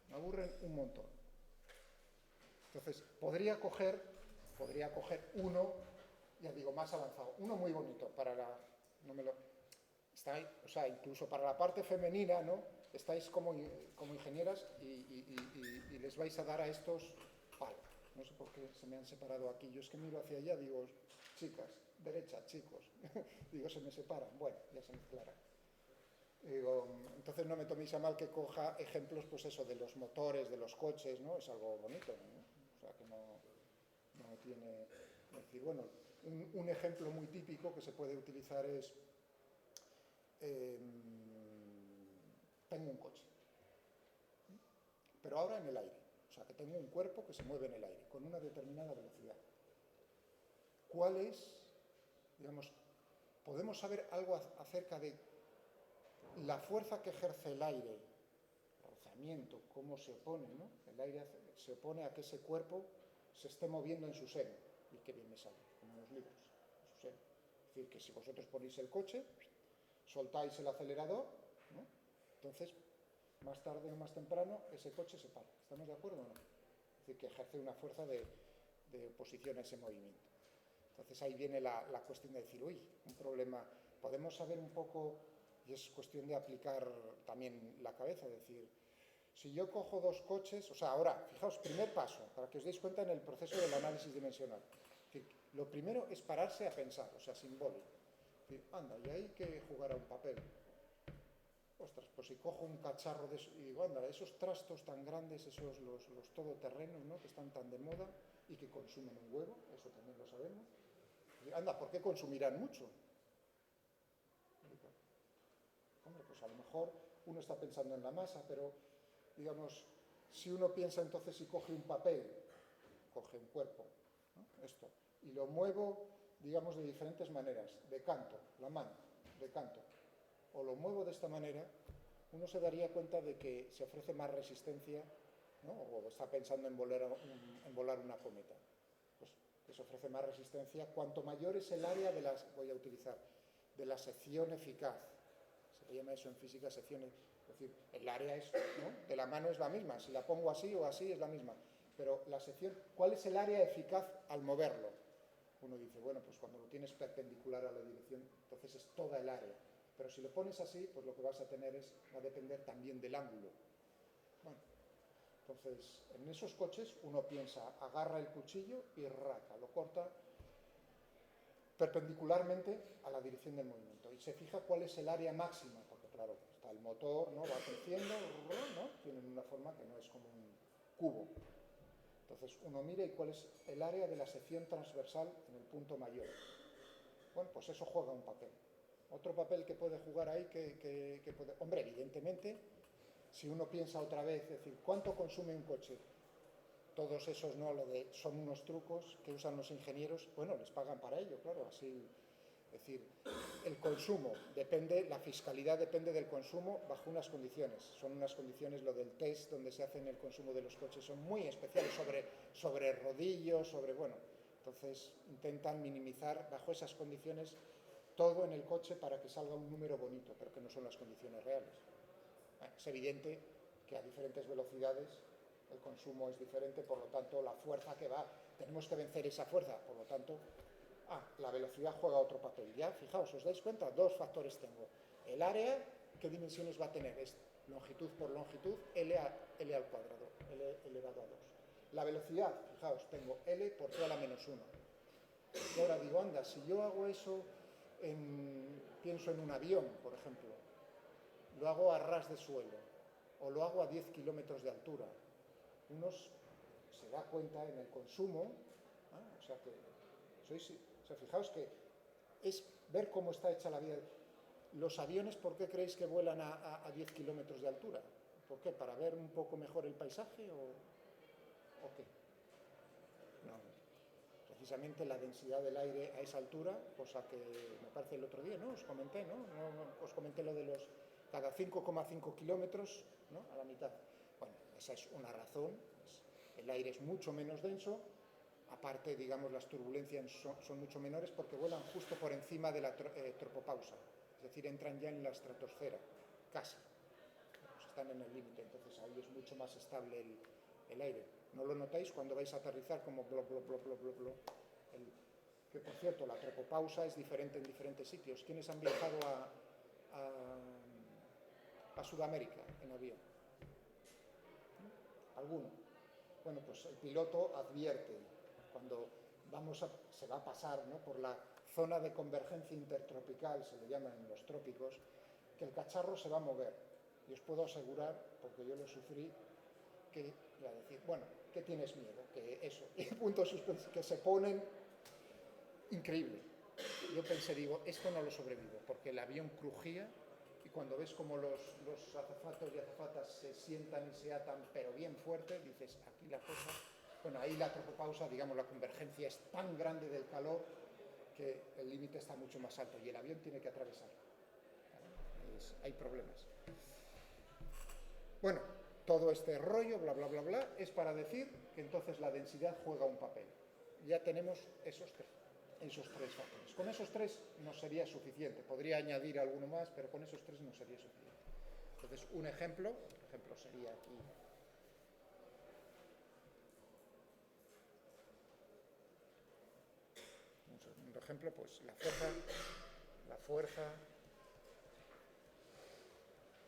Me aburren un montón. Entonces, podría coger uno, ya digo, más avanzado. Uno muy bonito para la... No me lo, está ahí, o sea, incluso para la parte femenina, ¿no? Estáis como ingenieras y les vais a dar a estos palos. No sé por qué se me han separado aquí. Yo es que miro hacia allá, digo, chicas, derecha, chicos. Digo, se me separan. Bueno, ya se mezclarán. Digo, entonces no me toméis a mal que coja ejemplos, pues eso, de los motores, de los coches, ¿no? Es algo bonito, ¿no? O sea, que no tiene... Es decir, bueno, un ejemplo muy típico que se puede utilizar es... tengo un coche, pero ahora en el aire. O sea, que tengo un cuerpo que se mueve en el aire, con una determinada velocidad. ¿Cuál es, digamos, podemos saber algo acerca de la fuerza que ejerce el aire, rozamiento, cómo se opone, ¿no? El aire se opone a que ese cuerpo se esté moviendo en su seno. Y qué bien me sale, como en los libros, en su seno. Es decir, que si vosotros ponéis el coche, soltáis el acelerador, ¿no? Entonces, más tarde o más temprano, ese coche se para. ¿Estamos de acuerdo o no? Es decir, que ejerce una fuerza de oposición a ese movimiento. Entonces ahí viene la cuestión de decir, uy, un problema. Podemos saber un poco, y es cuestión de aplicar también la cabeza, es decir, si yo cojo dos coches, o sea, ahora, fijaos, primer paso, para que os deis cuenta en el proceso del análisis dimensional. Es decir, lo primero es pararse a pensar, o sea, simbólico. Es decir, anda, y hay que jugar a un papel. Ostras, pues si cojo un cacharro de eso, y digo, anda, esos trastos tan grandes, esos los todoterrenos, ¿no? Que están tan de moda y que consumen un huevo, eso también lo sabemos. Y, anda, ¿por qué consumirán mucho? Hombre, pues a lo mejor uno está pensando en la masa, pero, digamos, si uno piensa entonces si coge un papel, coge un cuerpo, ¿no? Esto, y lo muevo, digamos, de diferentes maneras, de canto, la mano, de canto, o lo muevo de esta manera, uno se daría cuenta de que se ofrece más resistencia, ¿no? O está pensando en volar una cometa, pues que se ofrece más resistencia cuanto mayor es el área de las, voy a utilizar, de la sección eficaz. Se llama eso en física sección, es decir, el área es, ¿no? De la mano es la misma, si la pongo así o así es la misma, pero la sección, ¿cuál es el área eficaz al moverlo? Uno dice, bueno, pues cuando lo tienes perpendicular a la dirección, entonces es toda el área. Pero si lo pones así, pues lo que vas a tener va a depender también del ángulo. Bueno, entonces, en esos coches uno piensa, agarra el cuchillo y raca, lo corta perpendicularmente a la dirección del movimiento. Y se fija cuál es el área máxima, porque claro, está el motor, ¿no? Va creciendo, ¿no? Tienen una forma que no es como un cubo. Entonces uno mira y cuál es el área de la sección transversal en el punto mayor. Bueno, pues eso juega un papel. Otro papel que puede jugar ahí, que puede... Hombre, evidentemente, si uno piensa otra vez, es decir, ¿cuánto consume un coche? Todos esos, ¿no? Son unos trucos que usan los ingenieros, bueno, les pagan para ello, claro, así... Es decir, el consumo depende, la fiscalidad depende del consumo bajo unas condiciones. Son unas condiciones, lo del test donde se hacen el consumo de los coches, son muy especiales sobre rodillos, sobre, bueno, entonces intentan minimizar bajo esas condiciones todo en el coche para que salga un número bonito, pero que no son las condiciones reales. Es evidente que a diferentes velocidades el consumo es diferente, por lo tanto la fuerza que va, tenemos que vencer esa fuerza, por lo tanto, la velocidad juega otro papel. Ya, fijaos, ¿os dais cuenta? Dos factores tengo. El área, ¿qué dimensiones va a tener? Es longitud por longitud, L al cuadrado, L elevado a 2. La velocidad, fijaos, tengo L por T a la menos 1. Y ahora digo, anda, si yo hago eso, pienso en un avión, por ejemplo, lo hago a ras de suelo, o lo hago a 10 kilómetros de altura, uno se da cuenta en el consumo, o sea que fijaos que es ver cómo está hecha la vida. Los aviones, ¿por qué creéis que vuelan a 10 kilómetros de altura? ¿Por qué? ¿Para ver un poco mejor el paisaje o qué? No, precisamente la densidad del aire a esa altura, cosa que me parece el otro día, ¿no? Os comenté, ¿no? Os comenté lo de los cada 5,5 kilómetros, ¿no? A la mitad. Bueno, esa es una razón. El aire es mucho menos denso, aparte, digamos, las turbulencias son mucho menores porque vuelan justo por encima de la tropopausa, es decir, entran ya en la estratosfera, casi. Pues están en el límite, entonces ahí es mucho más estable el aire. ¿No lo notáis cuando vais a aterrizar como blo, blo, blo, blo, blo, blo? Que por cierto, la tropopausa es diferente en diferentes sitios. ¿Quiénes han viajado a Sudamérica en avión? ¿Alguno? Bueno, pues el piloto advierte cuando se va a pasar, ¿no?, por la zona de convergencia intertropical, se le llama en los trópicos, que el cacharro se va a mover. Y os puedo asegurar, porque yo lo sufrí, que iba a decir, bueno, ¿qué tienes miedo? Que eso, y puntos suspensos, que se ponen increíble. Yo pensé, digo, esto no lo sobrevivo, porque el avión crujía y cuando ves como los azafatos y azafatas se sientan y se atan, pero bien fuerte, dices, aquí la cosa... Bueno, ahí la tropopausa, digamos, la convergencia es tan grande del calor que el límite está mucho más alto y el avión tiene que atravesar. Hay problemas. Bueno, todo este rollo, bla, bla, bla, bla, es para decir que entonces la densidad juega un papel. Ya tenemos esos tres factores. Con esos tres no sería suficiente. Podría añadir alguno más, pero con esos tres no sería suficiente. Entonces, un ejemplo sería aquí. Un segundo ejemplo, pues la fuerza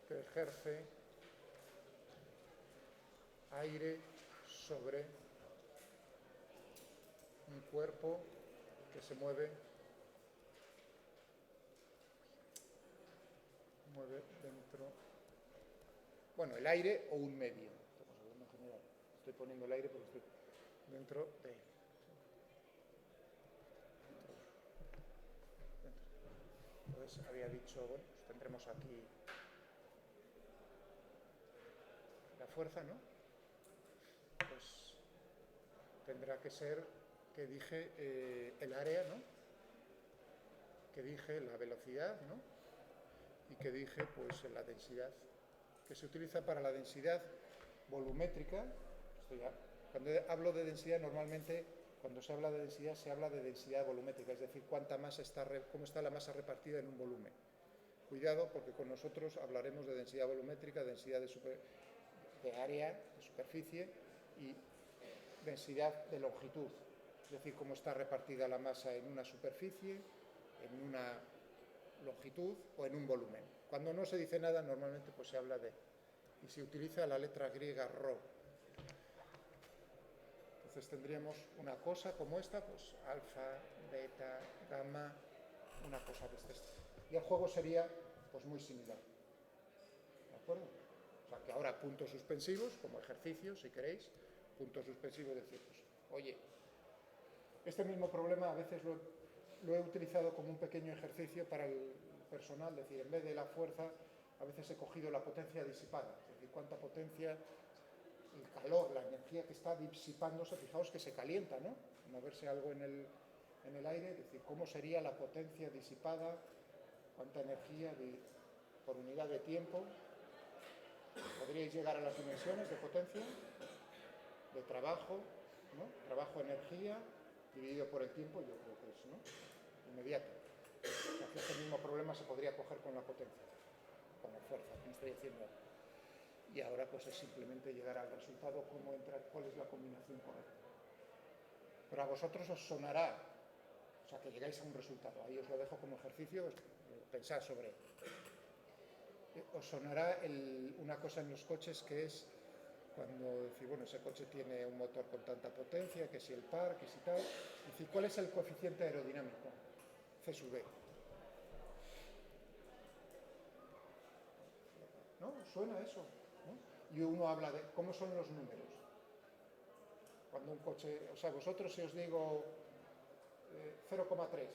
que ejerce aire sobre un cuerpo que se mueve dentro, bueno, el aire o un medio. Estamos hablando en general. Estoy poniendo el aire porque estoy dentro de él. Entonces había dicho, bueno, pues tendremos aquí la fuerza, ¿no? Pues tendrá que ser, que dije, el área, ¿no? Que dije la velocidad, ¿no? Y que dije, pues, la densidad, que se utiliza para la densidad volumétrica. Cuando hablo de densidad, normalmente, cuando se habla de densidad, se habla de densidad volumétrica, es decir, cómo está la masa repartida en un volumen. Cuidado, porque con nosotros hablaremos de densidad volumétrica, densidad de área, de superficie, y densidad de longitud, es decir, cómo está repartida la masa en una superficie, en una longitud o en un volumen. Cuando no se dice nada, normalmente pues se habla de, y se utiliza la letra griega rho. Entonces tendríamos una cosa como esta, pues alfa, beta, gamma, una cosa de este estilo. Y el juego sería pues muy similar. ¿De acuerdo? O sea que ahora puntos suspensivos, como ejercicio, si queréis, puntos suspensivos, decir, pues, oye, este mismo problema a veces lo he utilizado como un pequeño ejercicio para el personal, es decir, en vez de la fuerza, a veces he cogido la potencia disipada, es decir, cuánta potencia, el calor, la energía que está disipándose, fijaos que se calienta, ¿no? Moverse algo en el aire, es decir, cómo sería la potencia disipada, cuánta energía por unidad de tiempo. Podríais llegar a las dimensiones de potencia, de trabajo, ¿no? Trabajo-energía dividido por el tiempo, yo creo que es, ¿no?, inmediato. O sea, que este mismo problema se podría coger con la potencia, con la fuerza, como estoy diciendo. Y ahora pues es simplemente llegar al resultado, cuál es la combinación correcta. Pero a vosotros os sonará, o sea, que llegáis a un resultado. Ahí os lo dejo como ejercicio, pensad sobre ello. Os sonará una cosa en los coches que es cuando decís, bueno, ese coche tiene un motor con tanta potencia, que si el par, que si tal. Decir, ¿cuál es el coeficiente aerodinámico? C sub V. ¿No? ¿Suena eso? ¿No? Y uno habla de cómo son los números. Cuando un coche, o sea, vosotros si os digo 0,3,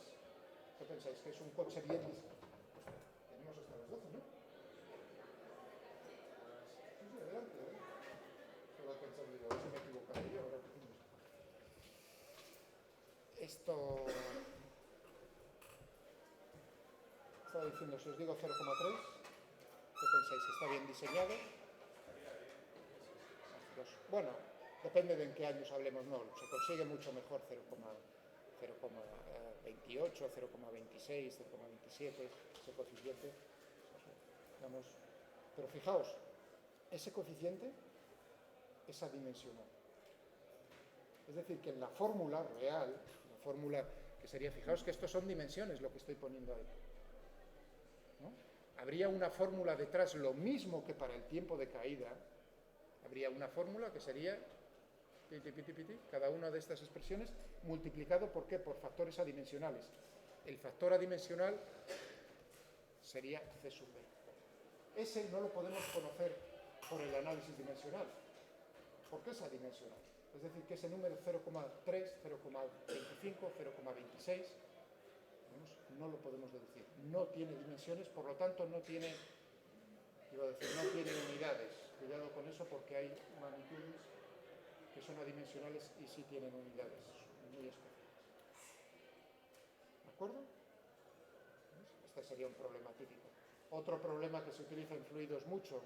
¿qué pensáis? Que es un coche bien listo. Tenemos hasta las 12, ¿no? esto... Estaba diciendo, si os digo 0,3, ¿qué pensáis? ¿Está bien diseñado? Bueno, depende de en qué años hablemos, no, se consigue mucho mejor 0,28, 0,26, 0,27, ese coeficiente, digamos, pero fijaos, ese coeficiente es adimensional. Es decir, que en la fórmula real, la fórmula que sería, fijaos que estos son dimensiones lo que estoy poniendo ahí, ¿no? Habría una fórmula detrás, lo mismo que para el tiempo de caída, habría una fórmula que sería cada una de estas expresiones multiplicado ¿por qué? Por factores adimensionales. El factor adimensional sería C sub B. Ese no lo podemos conocer por el análisis dimensional. ¿Por qué es adimensional? Es decir, que ese número 0,3, 0,25, 0,26, no lo podemos deducir. No tiene dimensiones, por lo tanto no tiene, iba a decir, no tiene unidades. Cuidado con eso porque hay magnitudes que son adimensionales y sí tienen unidades muy especiales. ¿De acuerdo? Este sería un problema típico. Otro problema que se utiliza en fluidos mucho,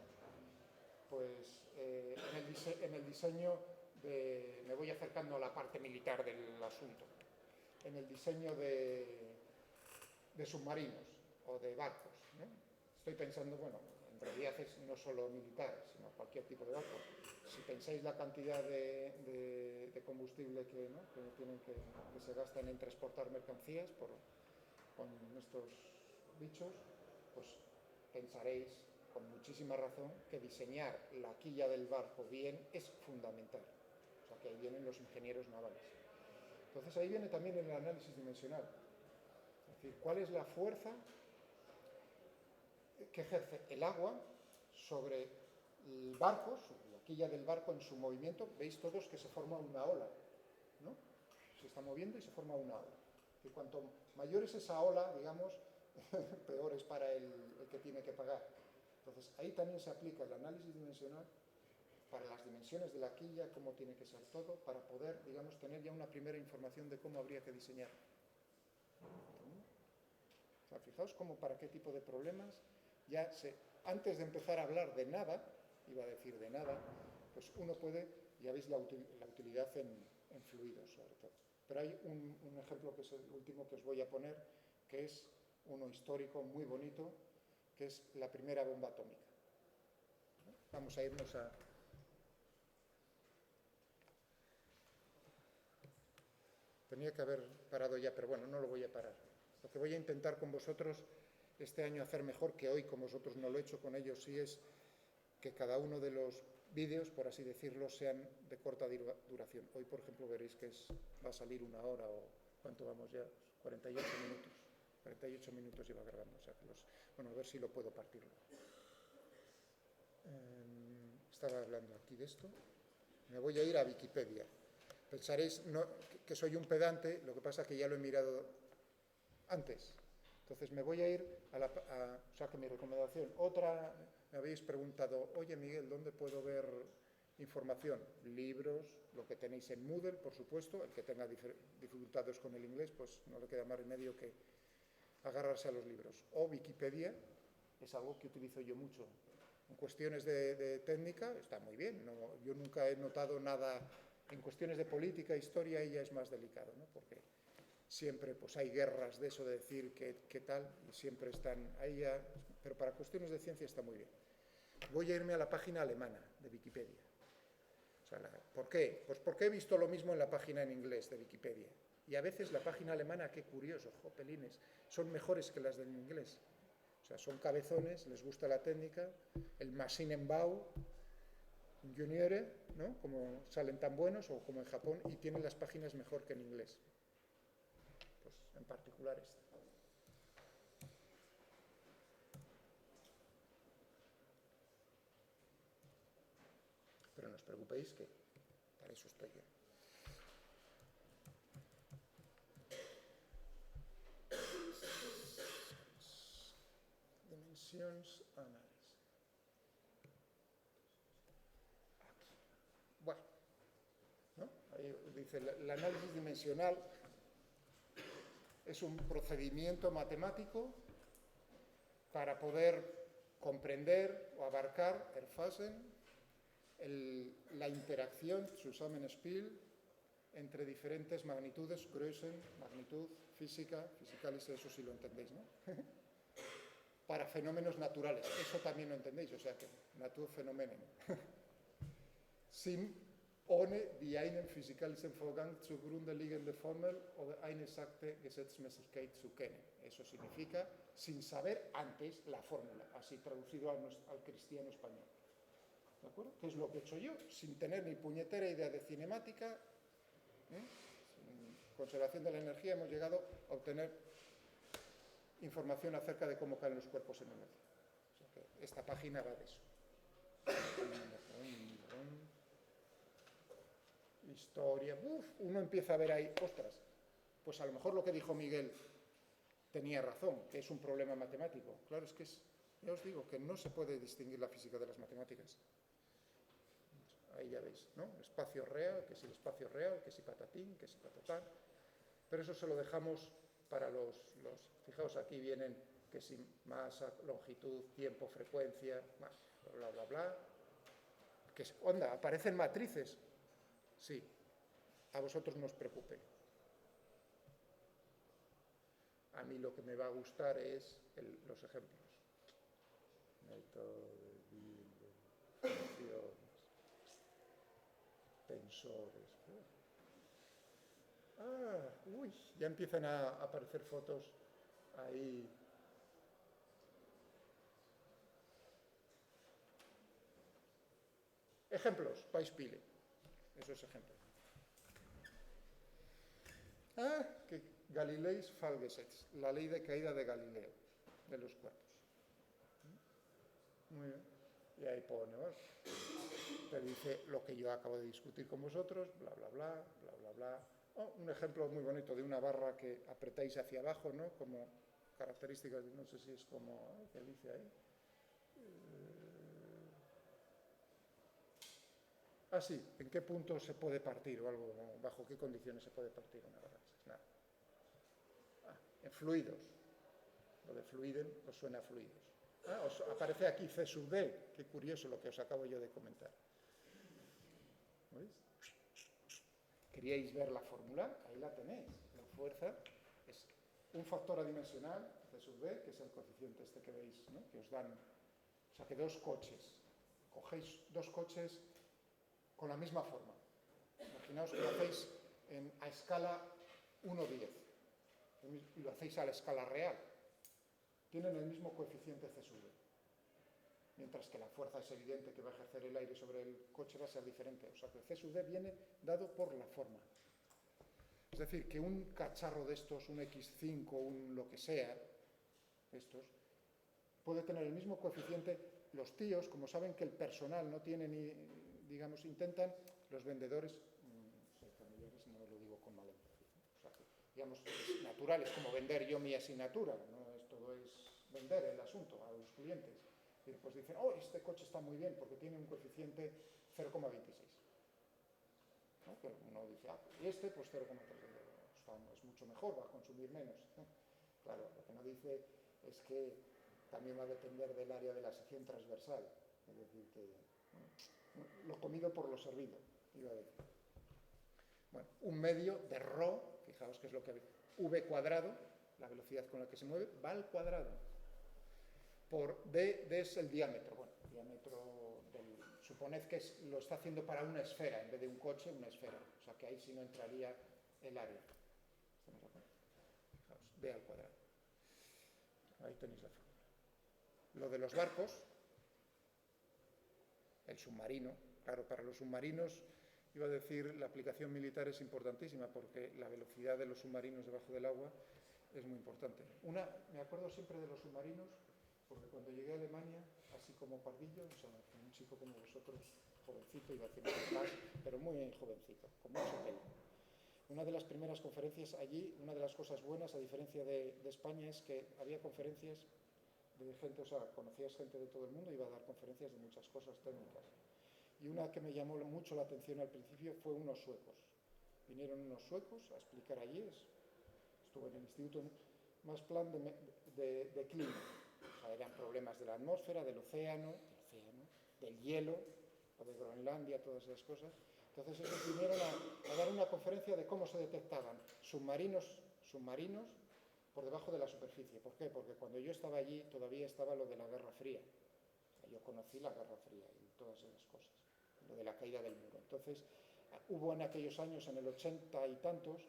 pues en el diseño de... Me voy acercando a la parte militar del asunto. En el diseño de submarinos o de barcos, ¿no? Estoy pensando, bueno, en realidad es no solo militar, sino cualquier tipo de barco. Si pensáis la cantidad de combustible que se gastan en transportar mercancías con estos bichos, pues pensaréis con muchísima razón que diseñar la quilla del barco bien es fundamental. O sea, que ahí vienen los ingenieros navales. Entonces ahí viene también el análisis dimensional. Es decir, ¿cuál es la fuerza que ejerce el agua sobre el barco, sobre la quilla del barco en su movimiento? Veis todos que se forma una ola, ¿no? Se está moviendo y se forma una ola. Que cuanto mayor es esa ola, digamos, peor es para el que tiene que pagar. Entonces, ahí también se aplica el análisis dimensional para las dimensiones de la quilla, cómo tiene que ser todo, para poder, digamos, tener ya una primera información de cómo habría que diseñar. O sea, fijaos cómo para qué tipo de problemas ya antes de empezar a hablar de nada, iba a decir de nada, pues uno puede, ya veis la utilidad en fluidos sobre todo. Pero hay un ejemplo que es el último que os voy a poner, que es uno histórico muy bonito, que es la primera bomba atómica. Vamos a irnos a... Tenía que haber parado ya, pero bueno, no lo voy a parar. Lo que voy a intentar con vosotros este año hacer mejor, que hoy con vosotros no lo he hecho, con ellos sí, es que cada uno de los vídeos, por así decirlo, sean de corta duración. Hoy, por ejemplo, veréis que va a salir 1 hora o... ¿Cuánto vamos ya? 48 minutos. 48 minutos lleva grabando. O sea, bueno, a ver si lo puedo partir. Estaba hablando aquí de esto. Me voy a ir a Wikipedia. Pensaréis que soy un pedante, lo que pasa es que ya lo he mirado antes. Entonces me voy a ir o sea, que mi recomendación. Otra, me habéis preguntado, oye Miguel, ¿dónde puedo ver información? Libros, lo que tenéis en Moodle, por supuesto. El que tenga dificultades con el inglés, pues no le queda más remedio que agarrarse a los libros. O Wikipedia, es algo que utilizo yo mucho. En cuestiones de técnica está muy bien. Yo nunca he notado nada. En cuestiones de política, historia, ella es más delicado, ¿no? Porque siempre pues hay guerras de eso, de decir qué tal, y siempre están ahí ya, pero para cuestiones de ciencia está muy bien. Voy a irme a la página alemana de Wikipedia. O sea, ¿por qué? Pues porque he visto lo mismo en la página en inglés de Wikipedia. Y a veces la página alemana, qué curioso, jopelines, son mejores que las del inglés. O sea, son cabezones, les gusta la técnica, el Maschinenbau, Ingenieure, ¿no? Como salen tan buenos, o como en Japón, y tienen las páginas mejor que en inglés. Pues en particular esta. Pero no os preocupéis que para eso estoy yo. Dimensions Analysis. Bueno, ¿no? Ahí dice el análisis dimensional es un procedimiento matemático para poder comprender o abarcar, la interacción, Zusammenspiel, entre diferentes magnitudes, Größen, magnitud, física, fisicales, eso sí lo entendéis, ¿no? Para fenómenos naturales, eso también lo entendéis, o sea que Naturphänomenen. Ohne die einen physikalischen Vorgang zugrunde liegende Formel oder eine exakte Gesetzmäßigkeit zu kennen. Eso significa sin saber antes la fórmula, así traducido al cristiano español. ¿De acuerdo? ¿Qué es lo que he hecho yo? Sin tener ni puñetera idea de cinemática, sin conservación de la energía, hemos llegado a obtener información acerca de cómo caen los cuerpos en energía. O sea que esta página va de eso. Historia, uno empieza a ver ahí, ostras, pues a lo mejor lo que dijo Miguel tenía razón, que es un problema matemático. Claro, es que ya os digo que no se puede distinguir la física de las matemáticas. Ahí ya veis, ¿no? Espacio real, que si el espacio real, que si patatín, que si patatán. Pero eso se lo dejamos para fijaos, aquí vienen que si masa, longitud, tiempo, frecuencia, más, bla, bla, bla. Que onda, aparecen matrices. Sí, a vosotros no os preocupe. A mí lo que me va a gustar es los ejemplos. Método de funciones, tensores. Ya empiezan a aparecer fotos ahí. Ejemplos, Beispiele. Eso es ejemplo. Que Galileis Fallgesetz, la ley de caída de Galileo, de los cuerpos. Muy bien. Y ahí pone, ¿no? Te dice lo que yo acabo de discutir con vosotros, bla, bla, bla, bla, bla, bla. Un ejemplo muy bonito de una barra que apretáis hacia abajo, ¿no? Como características, no sé si es como, ¿qué dice ahí? Sí, ¿en qué punto se puede partir o algo? ¿Bajo qué condiciones se puede partir una barra? Nada. En fluidos. Lo de fluiden os suena a fluidos. Os aparece aquí C sub D. Qué curioso lo que os acabo yo de comentar. ¿Veis? ¿Queríais ver la fórmula? Ahí la tenéis. La fuerza es un factor adimensional, C sub D, que es el coeficiente este que veis, ¿no? Que os dan. O sea, que dos coches. Cogéis dos coches con la misma forma. Imaginaos que lo hacéis a escala 1:10 y lo hacéis a la escala real. Tienen el mismo coeficiente C sub D. Mientras que la fuerza es evidente que va a ejercer el aire sobre el coche va a ser diferente. O sea que el C sub D viene dado por la forma. Es decir, que un cacharro de estos, un X5, un lo que sea, estos, puede tener el mismo coeficiente. Los tíos, como saben que el personal no tiene ni, digamos, intentan, los vendedores, soy familiares, no lo digo con mala intención, o sea que, digamos, es natural, es como vender yo mi asignatura, ¿no? Todo es vender el asunto a los clientes. Y después dicen, este coche está muy bien porque tiene un coeficiente 0,26. ¿No? Pero uno dice, y este pues 0,3, es mucho mejor, va a consumir menos. Claro, lo que no dice es que también va a depender del área de la sección transversal, es decir, que lo comido por lo servido, iba a decir. Bueno, un medio de ρ, fijaos que es lo que v cuadrado, la velocidad con la que se mueve, va al cuadrado. Por d es el diámetro. Bueno, el diámetro suponed que lo está haciendo para una esfera, en vez de un coche, una esfera. O sea que ahí sí no entraría el área. ¿Estamos de acuerdo? Fijaos, d al cuadrado. Ahí tenéis la fórmula. Lo de los barcos, el submarino, claro, para los submarinos, iba a decir, la aplicación militar es importantísima porque la velocidad de los submarinos debajo del agua es muy importante. Me acuerdo siempre de los submarinos porque cuando llegué a Alemania, así como pardillo, o sea, un chico como vosotros, jovencito, iba a decir más, pero muy jovencito, con mucho pelo. Una de las primeras conferencias allí, una de las cosas buenas, a diferencia de España, es que había conferencias de gente, o sea, conocías gente de todo el mundo, iba a dar conferencias de muchas cosas técnicas. Y una que me llamó mucho la atención al principio fue unos suecos. Vinieron unos suecos a explicar allí, estuve en el instituto, más plan de clima. O sea, eran problemas de la atmósfera, del océano, del hielo, o de Groenlandia, todas esas cosas. Entonces ellos vinieron a dar una conferencia de cómo se detectaban submarinos por debajo de la superficie. ¿Por qué? Porque cuando yo estaba allí todavía estaba lo de la Guerra Fría. O sea, yo conocí la Guerra Fría y todas esas cosas, lo de la caída del muro. Entonces hubo en aquellos años, en el 80 y tantos,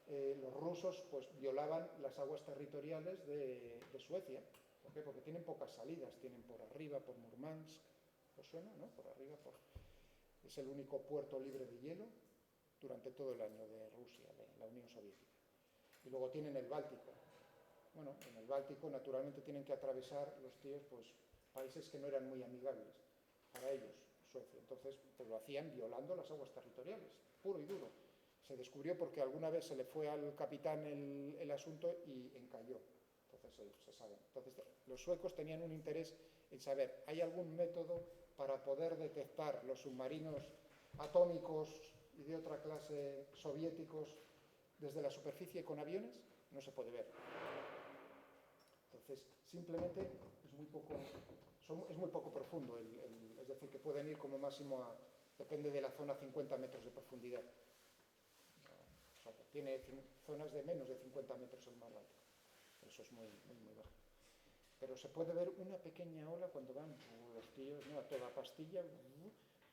los rusos pues violaban las aguas territoriales de Suecia. ¿Por qué? Porque tienen pocas salidas, tienen por arriba, por Murmansk, ¿os suena? ¿No? Por arriba, es el único puerto libre de hielo durante todo el año de Rusia, de la Unión Soviética. Y luego tienen el Báltico. Bueno, en el Báltico naturalmente tienen que atravesar los tíos pues países que no eran muy amigables para ellos, Suecia. Entonces pues lo hacían violando las aguas territoriales, puro y duro. Se descubrió porque alguna vez se le fue al capitán el asunto y encalló. Entonces se sabe. Entonces los suecos tenían un interés en saber, ¿hay algún método para poder detectar los submarinos atómicos y de otra clase soviéticos desde la superficie con aviones? No se puede ver. Entonces, simplemente es muy poco profundo, es decir, que pueden ir como máximo depende de la zona, 50 metros de profundidad. O sea, tiene zonas de menos de 50 metros el mar Báltico. Eso es muy bajo. Pero se puede ver una pequeña ola cuando van los tíos, ¿no?, a toda pastilla,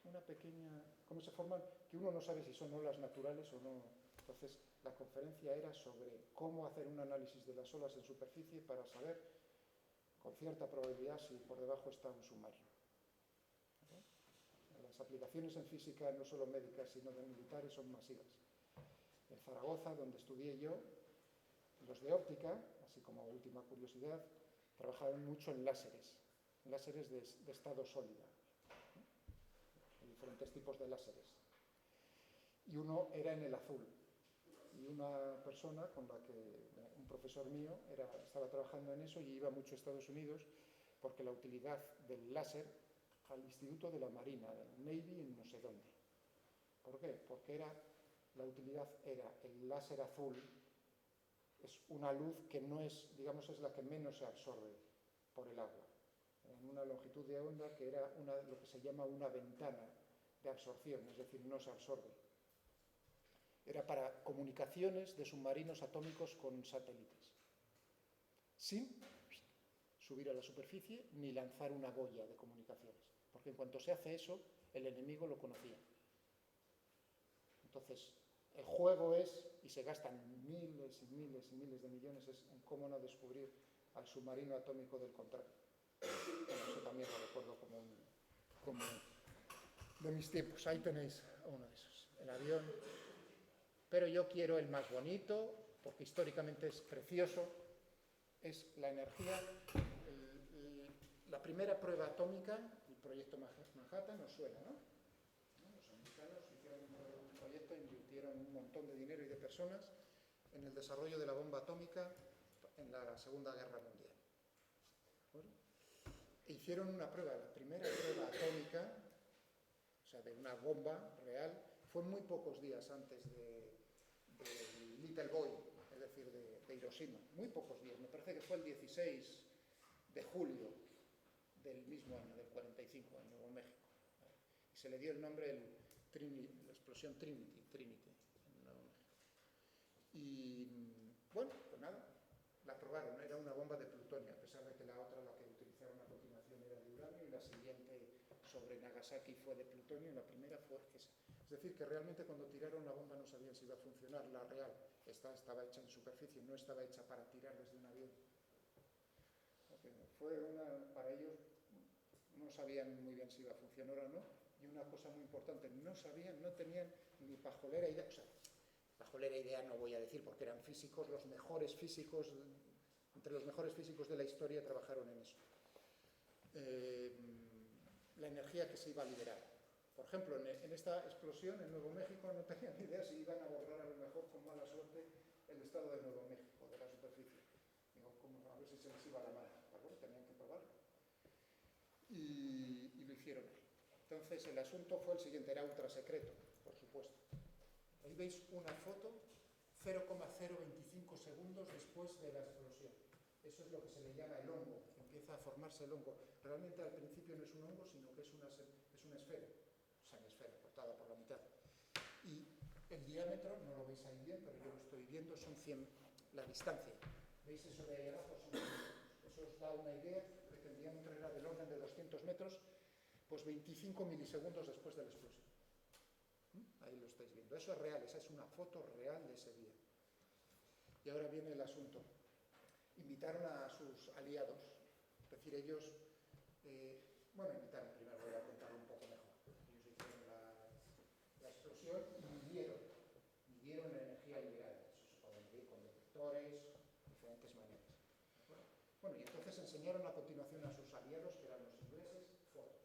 una pequeña... ¿Cómo se forman? Que uno no sabe si son olas naturales o no. Entonces, la conferencia era sobre cómo hacer un análisis de las olas en superficie para saber con cierta probabilidad si por debajo está un submarino. ¿Okay? Las aplicaciones en física, no solo médicas, sino de militares, son masivas. En Zaragoza, donde estudié yo, los de óptica, así como última curiosidad, trabajaban mucho en láseres de estado sólido, ¿no? Diferentes tipos de láseres. Y uno era en el azul. Y una persona con la que, un profesor mío, estaba trabajando en eso y iba mucho a Estados Unidos porque la utilidad del láser al Instituto de la Marina, del Navy, en no sé dónde. ¿Por qué? Porque la utilidad era el láser azul, es una luz que no es, digamos, es la que menos se absorbe por el agua, en una longitud de onda que era lo que se llama una ventana de absorción, es decir, no se absorbe. Era para comunicaciones de submarinos atómicos con satélites, sin subir a la superficie ni lanzar una boya de comunicaciones, porque en cuanto se hace eso, el enemigo lo conocía. Entonces, el juego es, y se gastan miles y miles y miles de millones, es en cómo no descubrir al submarino atómico del contrario. Bueno, eso también lo recuerdo como de mis tiempos. Ahí tenéis uno de esos, el avión. Pero yo quiero el más bonito, porque históricamente es precioso, es la energía. La primera prueba atómica, el proyecto Manhattan, os suena, ¿no? Los americanos hicieron un proyecto, invirtieron un montón de dinero y de personas en el desarrollo de la bomba atómica en la Segunda Guerra Mundial. ¿Bueno? E hicieron una prueba, la primera prueba atómica, o sea, de una bomba real, fue muy pocos días antes de Little Boy, es decir, de Hiroshima. Muy pocos días, me parece que fue el 16 de julio del mismo año, del 45, en Nuevo México. Y se le dio el nombre la explosión Trinity en Nuevo México. Y bueno, pues nada, la probaron, era una bomba de plutonio, a pesar de que la otra, la que utilizaron a continuación, era de uranio, y la siguiente sobre Nagasaki fue de plutonio, y la primera fue esa. Es decir, que realmente cuando tiraron la bomba no sabían si iba a funcionar, la real. Estaba hecha en superficie, no estaba hecha para tirar desde un avión. Para ellos no sabían muy bien si iba a funcionar o no, y una cosa muy importante, no tenían ni pajolera idea, o sea, pajolera idea no voy a decir porque eran físicos, los mejores físicos, entre los mejores físicos de la historia trabajaron en eso. La energía que se iba a liberar. Por ejemplo, en esta explosión en Nuevo México no tenían ni idea si iban a borrar a lo mejor con mala suerte el estado de Nuevo México, de la superficie. Digo, a ver si se les iba la mano. Bueno, tenían que probarlo. Y lo hicieron ahí. Entonces el asunto fue el siguiente, era ultra secreto, por supuesto. Ahí veis una foto 0,025 segundos después de la explosión. Eso es lo que se le llama el hongo, empieza a formarse el hongo. Realmente al principio no es un hongo, sino que es una esfera, semiesfera, cortada por la mitad. Y el diámetro, no lo veis ahí bien, pero yo lo estoy viendo, son 100, la distancia. ¿Veis eso de ahí abajo? Son 100 metros. Eso os da una idea de que el diámetro era del orden de 200 metros, pues 25 milisegundos después de la explosión. Ahí lo estáis viendo. Eso es real, esa es una foto real de ese día. Y ahora viene el asunto. Invitaron a sus aliados, es decir, ellos, invitaron, primero voy a contarlo un poco mejor. Ellos hicieron la explosión y midieron la energía liberada. Eso se puede medir con detectores, diferentes maneras. Bueno, y entonces enseñaron a continuación a sus aliados, que eran los ingleses, fotos.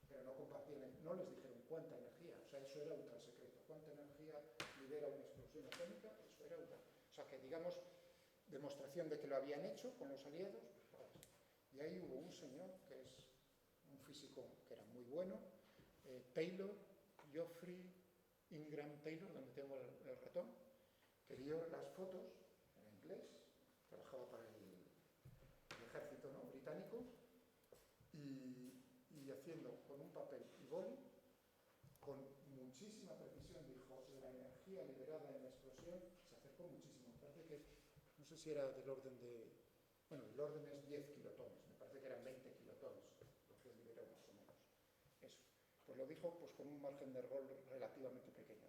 Pero no compartían, no les dijeron cuánta energía, o sea, eso era ultra secreto. ¿Cuánta energía libera una explosión atómica? Eso era ultra. O sea, que digamos, demostración de que lo habían hecho con los aliados. Y ahí hubo un señor que es un físico que era muy bueno, Taylor, Geoffrey Ingram Taylor, donde tengo el ratón, que vio las fotos en inglés, trabajaba para el ejército, ¿no?, británico, y haciendo con un papel y boli, con muchísima precisión, dijo, la energía liberada en la explosión se acercó muchísimo. Me parece que, no sé si era del orden de, el orden es 10 kilotones, me parece que eran 20 kilotones, lo que liberó más o menos. Eso. Pues lo dijo pues con un margen de error relativamente pequeño.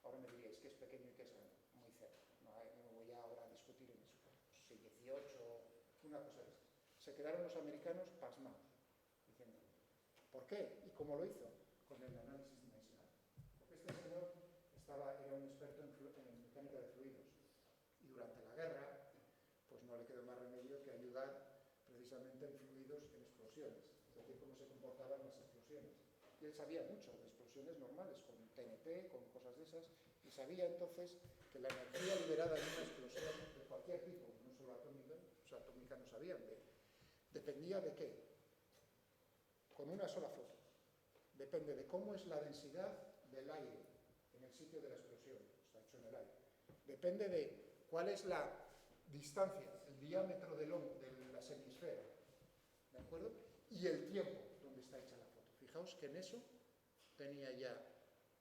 Ahora me diríais que es pequeño y que es grande, muy cerca. No voy ahora a discutir en eso. Si 18, una cosa de estas. Se quedaron los americanos pasmados, diciendo, ¿por qué? ¿Y cómo lo hizo? Con el análisis dimensional. Porque este señor era un experto en mecánica de fluidos. Y durante la guerra, pues no le quedó más remedio que ayudar precisamente en fluidos en explosiones. Es decir, cómo se comportaban las explosiones. Y él sabía mucho de explosiones normales, con TNT, con cosas de esas, y sabía entonces que la energía liberada en una explosión de cualquier tipo, no solo atómica, o sea, atómica no sabían, dependía de qué. Con una sola foto. Depende de cómo es la densidad del aire en el sitio de la explosión, está hecho en el aire. Depende de cuál es la distancia, el diámetro de la semisfera, ¿de acuerdo? Y el tiempo donde está hecha la foto. Fijaos que en eso tenía ya,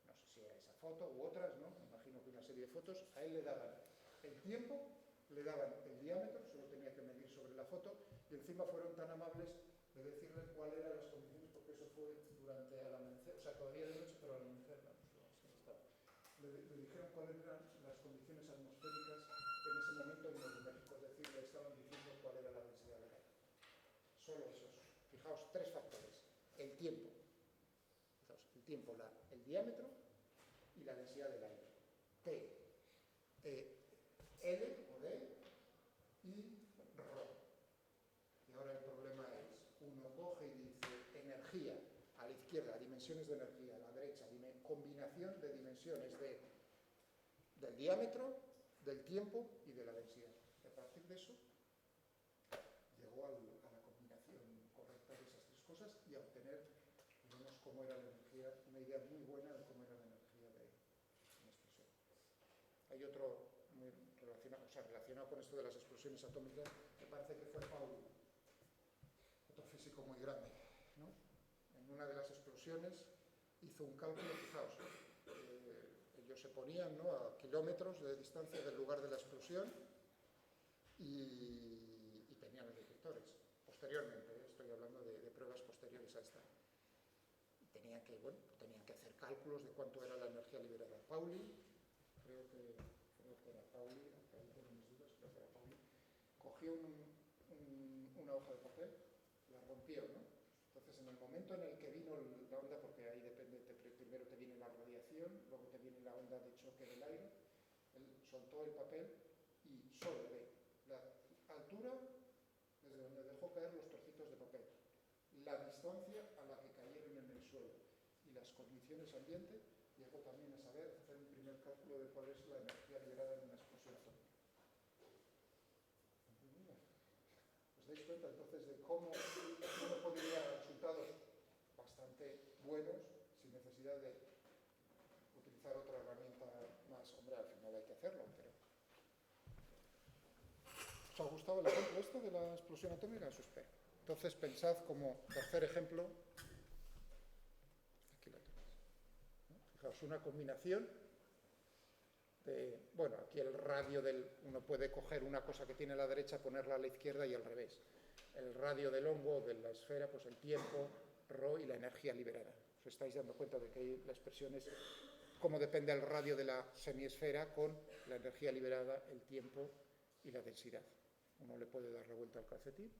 no sé si era esa foto u otras, ¿no? Me imagino que una serie de fotos, a él le daban el tiempo, le daban el diámetro, solo tenía que medir sobre la foto, y encima fueron tan amables de decirle cuáles eran las condiciones, porque eso fue durante el amanecer, o sea, todavía de noche, pero al amanecer, le dijeron cuáles eran las condiciones atmosféricas en ese momento en Nuevo México, es decir, le estaban diciendo cuál era la densidad del aire. Solo esos. Fijaos, 3 factores. El tiempo. Fijaos, el tiempo, el diámetro y la densidad del aire. T, L o D y ρ. Y ahora el problema es, uno coge y dice energía, a la izquierda, dimensiones de energía, a la derecha, combinación de dimensiones del diámetro, del tiempo y de la densidad. Y a partir de eso, llegó a la combinación correcta de esas 3 cosas y a obtener, digamos, cómo era la energía, una idea muy buena de cómo era la energía de una explosión. Hay otro muy relacionado con esto de las explosiones atómicas, me parece que fue Pauli, otro físico muy grande, ¿no? En una de las explosiones hizo un cálculo, fijaos, ellos se ponían, ¿no?, a kilómetros de distancia del lugar de la explosión y tenían los detectores. Posteriormente, estoy hablando de pruebas posteriores a esta. Tenían que hacer cálculos de cuánto era la energía liberada. Pauli, creo que era Pauli, ahí tengo mis dudas, creo que era Pauli, cogió una hoja de papel, la rompió, ¿no? Entonces, en el momento en el que vino la onda, porque ahí depende, primero te viene la radiación, luego te viene la onda de choque del aire, él soltó el papel y solo de la altura, desde donde dejó caer los trocitos de papel, la distancia a la que cayeron en el suelo y las condiciones ambiente, llegó también a saber hacer un primer cálculo de cuál es la energía liberada en una explosión atómica. ¿Os dais cuenta entonces de cómo uno podría dar resultados bastante buenos sin necesidad de utilizar otra herramienta más? Hombre, al final ha gustado el ejemplo este de la explosión atómica? Eso espero. Entonces pensad como tercer ejemplo, aquí lo tenéis, ¿no? Fijaos, una combinación de, bueno, aquí el radio uno puede coger una cosa que tiene a la derecha, ponerla a la izquierda y al revés. El radio del hongo, de la esfera, pues el tiempo, ρ y la energía liberada. Os estáis dando cuenta de que ahí la expresión es cómo depende el radio de la semiesfera con la energía liberada, el tiempo y la densidad. Uno le puede dar la vuelta al calcetín